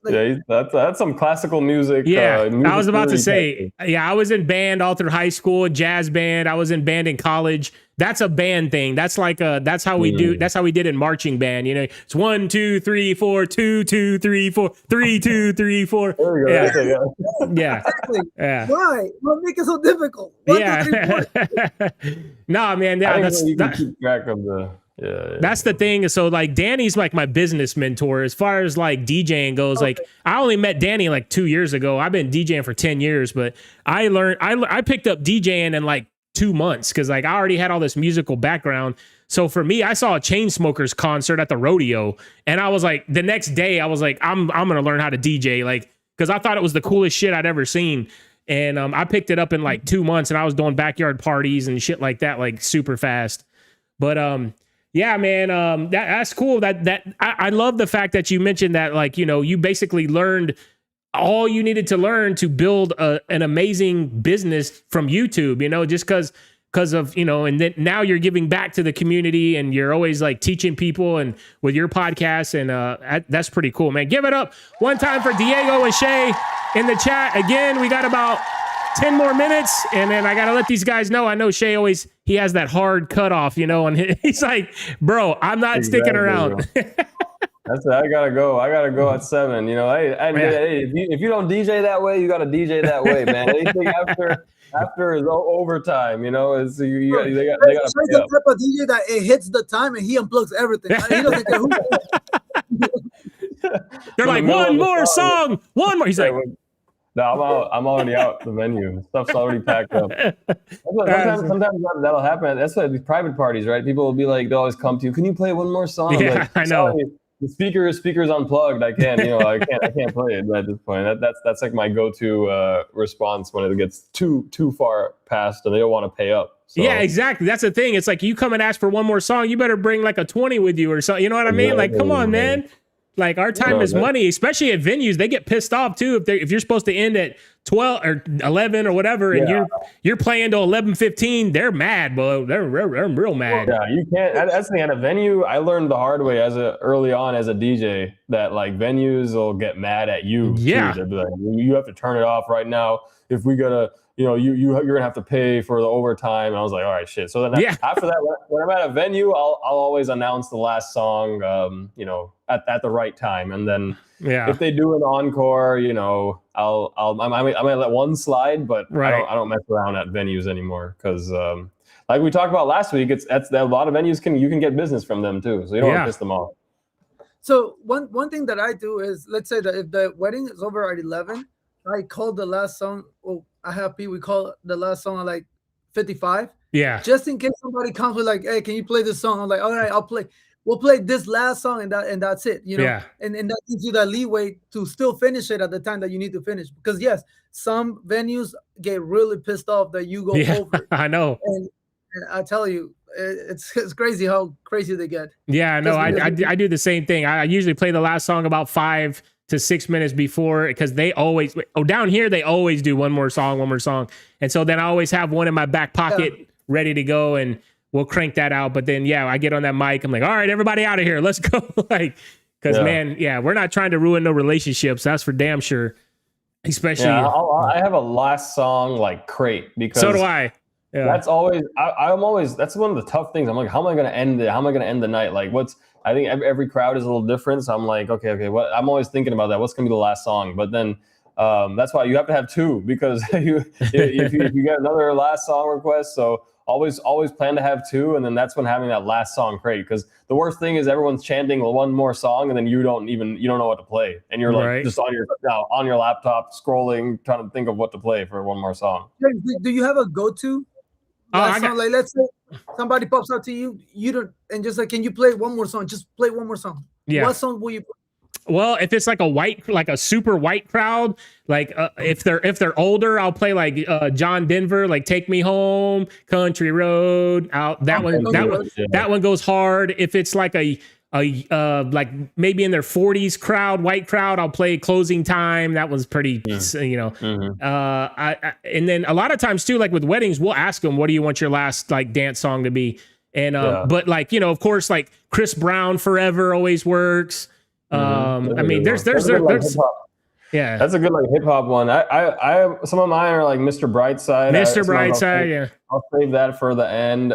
Yeah, that's some classical music. Yeah, I was about to say, I was in band all through high school, jazz band. I was in band in college. That's a band thing. That's like that's how we do. That's how we did in marching band. It's 1, 2, 3, 4, 2, 2, 3, 4, 3, 2, 3, 4. There we go. Yeah, yeah, exactly. Yeah. Why? What make it so difficult? 1, 2, 3, 4. No, man. Yeah, you can keep track of the. Yeah. That's the thing. So like Danny's like my business mentor as far as like DJing goes. Okay. Like I only met Danny like 2 years ago. I've been DJing for 10 years, but I picked up DJing in like 2 months because like I already had all this musical background. So for me, I saw a Chainsmokers concert at the rodeo, and I was like, the next day I was like, I'm gonna learn how to DJ, like because I thought it was the coolest shit I'd ever seen. And I picked it up in like 2 months, and I was doing backyard parties and shit like that, like super fast. But yeah, man, that's cool. I love the fact that you mentioned that, like, you basically learned all you needed to learn to build an amazing business from YouTube, just because of, and then now you're giving back to the community and you're always like teaching people and with your podcast. And that's pretty cool, man. Give it up one time for Diego and Shay in the chat. Again, we got about 10 more minutes, and then I got to let these guys know. I know Shay he has that hard cutoff, and he's like, bro, I'm not sticking around. That's it. I gotta go at 7. Hey, if you don't DJ that way, you gotta DJ that way, man. Anything after is overtime, they gotta pay the type of DJ that it hits the time and he unplugs everything. He doesn't care who. They're like, one more song, one more. He's like, no, I'm already out the venue. Stuff's already packed up. Sometimes that'll happen. That's why these private parties, right? People will be like, they'll always come to you. Can you play one more song? Yeah, like, I know. The speaker's unplugged. I can't play it at this point. That's like my go-to response when it gets too far past and they don't want to pay up. So. Yeah, exactly. That's the thing. It's like you come and ask for one more song, you better bring like a 20 with you or something. You know what I mean? Like, come on, man. Like our time is money, especially at venues. They get pissed off too if you're supposed to end at 12 or 11 or whatever, and you're playing to 11:15, they're mad, bro. They're real mad. Yeah, you can't. That's the thing. At a venue, I learned the hard way early on as a DJ that like venues will get mad at you. Yeah, too. They'll be like, you have to turn it off right now. If we gotta, you're gonna have to pay for the overtime. And I was like, all right, shit. So then after that, when I'm at a venue, I'll always announce the last song, at the right time, and then if they do an encore, I might let one slide, but I don't mess around at venues anymore because like we talked about last week, that's a lot of venues you can get business from them too, so you don't want to piss them off. So one thing that I do is, let's say that if the wedding is over at 11, I call the last song. Oh, I have people. We call the last song at like 55. Yeah. Just in case somebody comes with like, hey, can you play this song? I'm like, all right, I'll play. We'll play this last song and that's it. Yeah. And that gives you that leeway to still finish it at the time that you need to finish. Because yes, some venues get really pissed off that you go over. I know. And I tell you, it's crazy how crazy they get. Yeah, no, I do the same thing. I usually play the last song about 5 to 6 minutes before, because they always down here they always do one more song, and so then I always have one in my back pocket ready to go, and we'll crank that out. But then I get on that mic, I'm like, all right, everybody out of here, let's go. Like, because man, we're not trying to ruin no relationships, that's for damn sure. Especially I have a last song like crate, because so do I. Yeah. That's always that's one of the tough things. I'm like, how am I going to end it? How am I going to end the night? Like, I think every crowd is a little different. So I'm like, okay, what? I'm always thinking about that. What's going to be the last song? But then that's why you have to have 2, because if you get another last song request, so always plan to have 2, and then that's when having that last song crate. Because the worst thing is everyone's chanting one more song, and then you don't know what to play, and you're like just on your laptop scrolling, trying to think of what to play for one more song. Do you have a go-to? Like, let's say somebody pops out to you don't, and just like, can you play one more song? Just play one more song. Yeah. What song will you play? Well, if it's like a super white crowd, like if they're older, I'll play like John Denver, like "Take Me Home," "Country Road." That one goes hard. If it's like a like maybe in their 40s crowd, white crowd, I'll play "Closing Time." That one's pretty, and then a lot of times too, like with weddings, we'll ask them, what do you want your last like dance song to be? And but like, of course, like Chris Brown, "Forever" always works. I mean, there's that's a good like hip hop one. I some of mine are like Mr. Brightside. I'll save that for the end.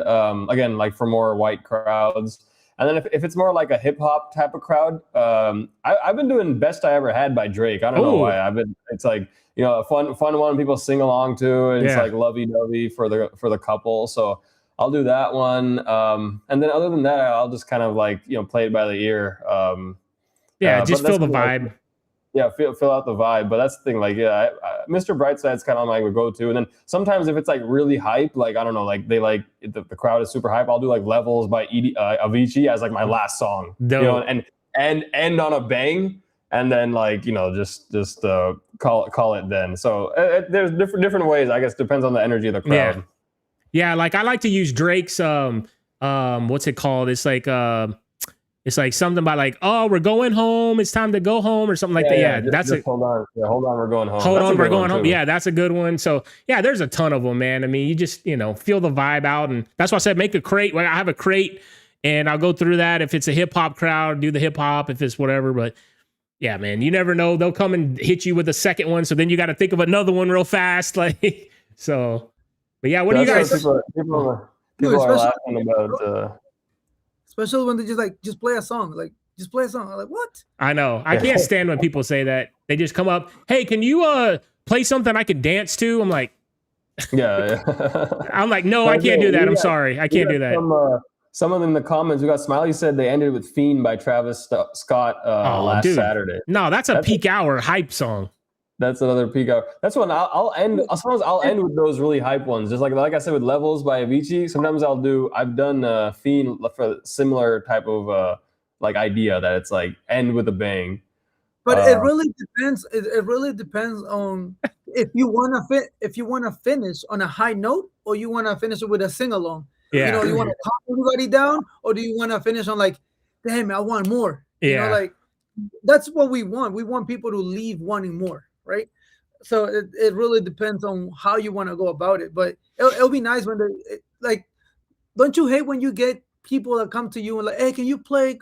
Again, like for more white crowds. And then if it's more like a hip hop type of crowd, I've been doing "Best I Ever Had" by Drake. I don't know why. It's like, a fun one people sing along to, and it's like lovey dovey for the couple. So I'll do that one. And then other than that, I'll just kind of like play it by the ear. Just feel the vibe. Fill out the vibe. But that's the thing. Like, Mr. Brightside's kind of like a go-to. And then sometimes if it's like really hype, like I don't know, like they like the crowd is super hype, I'll do like "Levels" by Avicii as like my last song. And end on a bang, and then like just call it then. So there's different ways. I guess depends on the energy of the crowd. Yeah. Like I like to use Drake's what's it called? It's like something about like, oh, we're going home. It's time to go home, or something like that. Yeah, that's it. Hold on, we're going home. Hold on, we're going home. Yeah, that's a good one. So yeah, there's a ton of them, man. I mean, you just feel the vibe out, and that's why I said make a crate. I have a crate, and I'll go through that. If it's a hip hop crowd, do the hip hop. If it's whatever, but yeah, man, you never know. They'll come and hit you with a second one, so then you got to think of another one real fast. Like so, but yeah, what do you guys? People are laughing about. Especially when they just play a song. Like, just play a song. I'm like, what? I know. I can't stand when people say that. They just come up, hey, can you play something I could dance to? I'm like, I'm like, no, I can't do that. I'm sorry. I can't do that. Some of them in the comments, we got Smiley said they ended with "Fiend" by Travis Scott last Saturday. No, that's a peak hour hype song. That's another peak hour. That's when I'll end. Sometimes I'll end with those really hype ones. Just like I said with "Levels" by Avicii. Sometimes I've done "Fiend" for similar type of like idea that it's like end with a bang. But it really depends. It really depends on if you wanna finish on a high note, or you wanna finish it with a sing along. Yeah. You wanna calm everybody down, or do you wanna finish on like, damn, I want more. Yeah. Like that's what we want. We want people to leave wanting more. Right. So it really depends on how you want to go about it. But it'll be nice when like, don't you hate when you get people that come to you and like, hey, can you play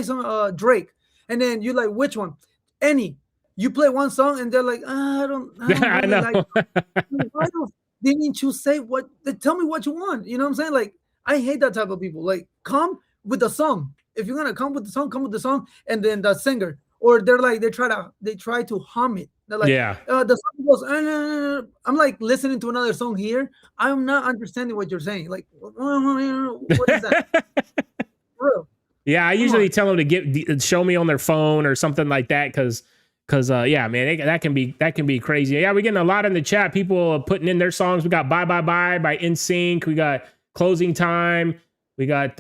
some Drake? And then you're like, which one? Any. You play one song and they're like, I don't really I know. Like, didn't you say what? Tell me what you want. You know what I'm saying? Like, I hate that type of people. Like, come with the song. If you're gonna come with the song, come with the song, and then the singer. Or they're like, they try to hum it. They're like, the song goes, I'm like listening to another song here. I'm not understanding what you're saying. Like, what is that? Real. Yeah, I usually tell them to show me on their phone or something like that, because yeah, man, that can be crazy. Yeah, we're getting a lot in the chat. People are putting in their songs. We got Bye Bye Bye by NSYNC. We got Closing Time. We got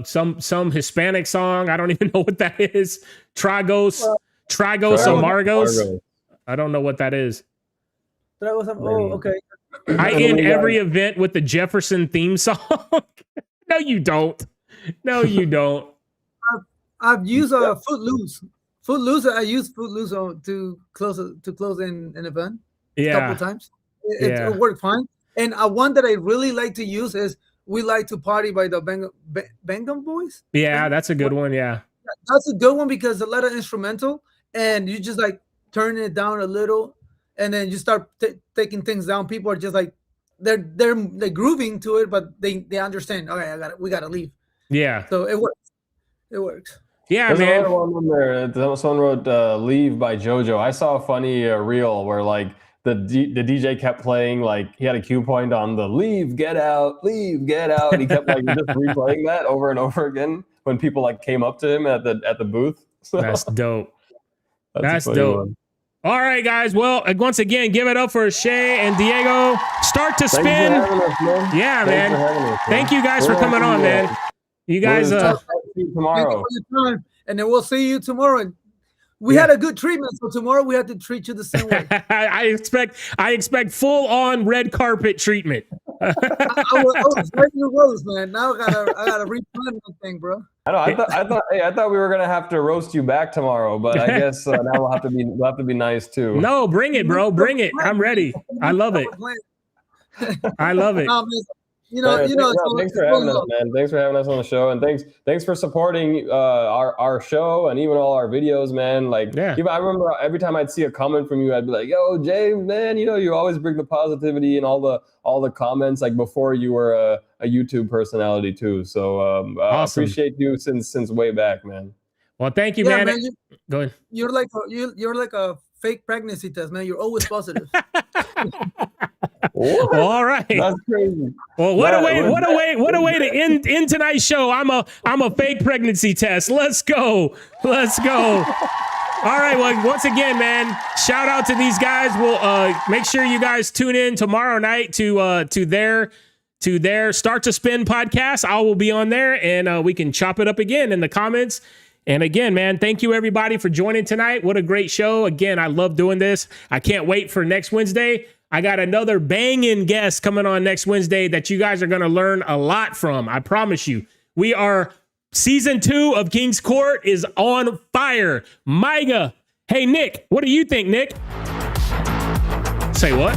some Hispanic song. I don't even know what that is. Tragos Amargos. I don't know what that is. Oh, okay. I end every event with the Jefferson theme song. No, you don't. No, you don't. I've used Footloose. I used Footloose to close in an event a couple times. It worked fine. And one that I really like to use is We Like to Party by the Bangam Boys. Yeah, that's a good one. Yeah. That's a good one because a lot of instrumental and you just like turn it down a little and then you start taking things down. People are just like, they're grooving to it, but they understand, okay, we got to leave. Yeah. So it works. It works. Yeah, There's man. another one in there. Someone wrote "Leave" by JoJo. I saw a funny reel where like the DJ kept playing, like he had a cue point on the "Leave, get out," and he kept like just replaying that over and over again when people like came up to him at the booth. So, that's dope. That's dope. One. All right, guys. Well, once again, give it up for Shay and Diego. Start to spin. Yeah, man. Thank you guys for coming on, man. You guys tomorrow. And then we'll see you tomorrow. We had a good treatment, so tomorrow we have to treat you the same way. I expect full on red carpet treatment. I was ready to roast, man. Now I gotta replan that thing, bro. I thought we were gonna have to roast you back tomorrow, but I guess now we'll have to be nice too. No, bring it, bro. Bring it. I'm ready. I love it. I love it. Thanks for having us, man. Thanks for having us on the show, and thanks for supporting our show and even all our videos, man. Like, I remember every time I'd see a comment from you, I'd be like, "Yo, Jay, man, you always bring the positivity and all the comments." Like before you were a YouTube personality too. So awesome. I appreciate you since way back, man. Well, thank you, man. Go ahead. You're like a fake pregnancy test, man. You're always positive. Well, all right. That's crazy. Well, what a way to end tonight's show. I'm a fake pregnancy test. Let's go. All right. Well, once again, man, shout out to these guys. We'll make sure you guys tune in tomorrow night to their Start to Spin podcast. I will be on there and we can chop it up again in the comments. And again, man, thank you everybody for joining tonight. What a great show. Again, I love doing this. I can't wait for next Wednesday. I got another banging guest coming on next Wednesday that you guys are going to learn a lot from. I promise you. We are season 2 of King's Court is on fire. Maiga. Hey, Nick, what do you think, Nick? Say what?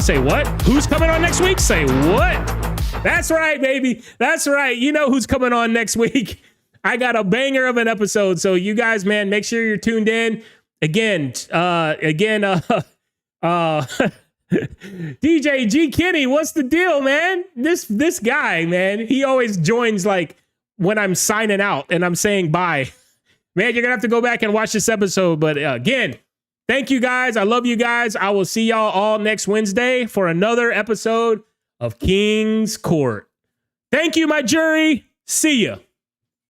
Say what? Who's coming on next week? Say what? That's right, baby. That's right. You know who's coming on next week. I got a banger of an episode. So you guys, man, make sure you're tuned in. Again, DJ G Kenny, what's the deal, man? This guy, man, he always joins like when I'm signing out and I'm saying bye. Man, you're gonna have to go back and watch this episode. But again, thank you guys. I love you guys. I will see y'all all next Wednesday for another episode of King's Court. Thank you, my jury. See ya.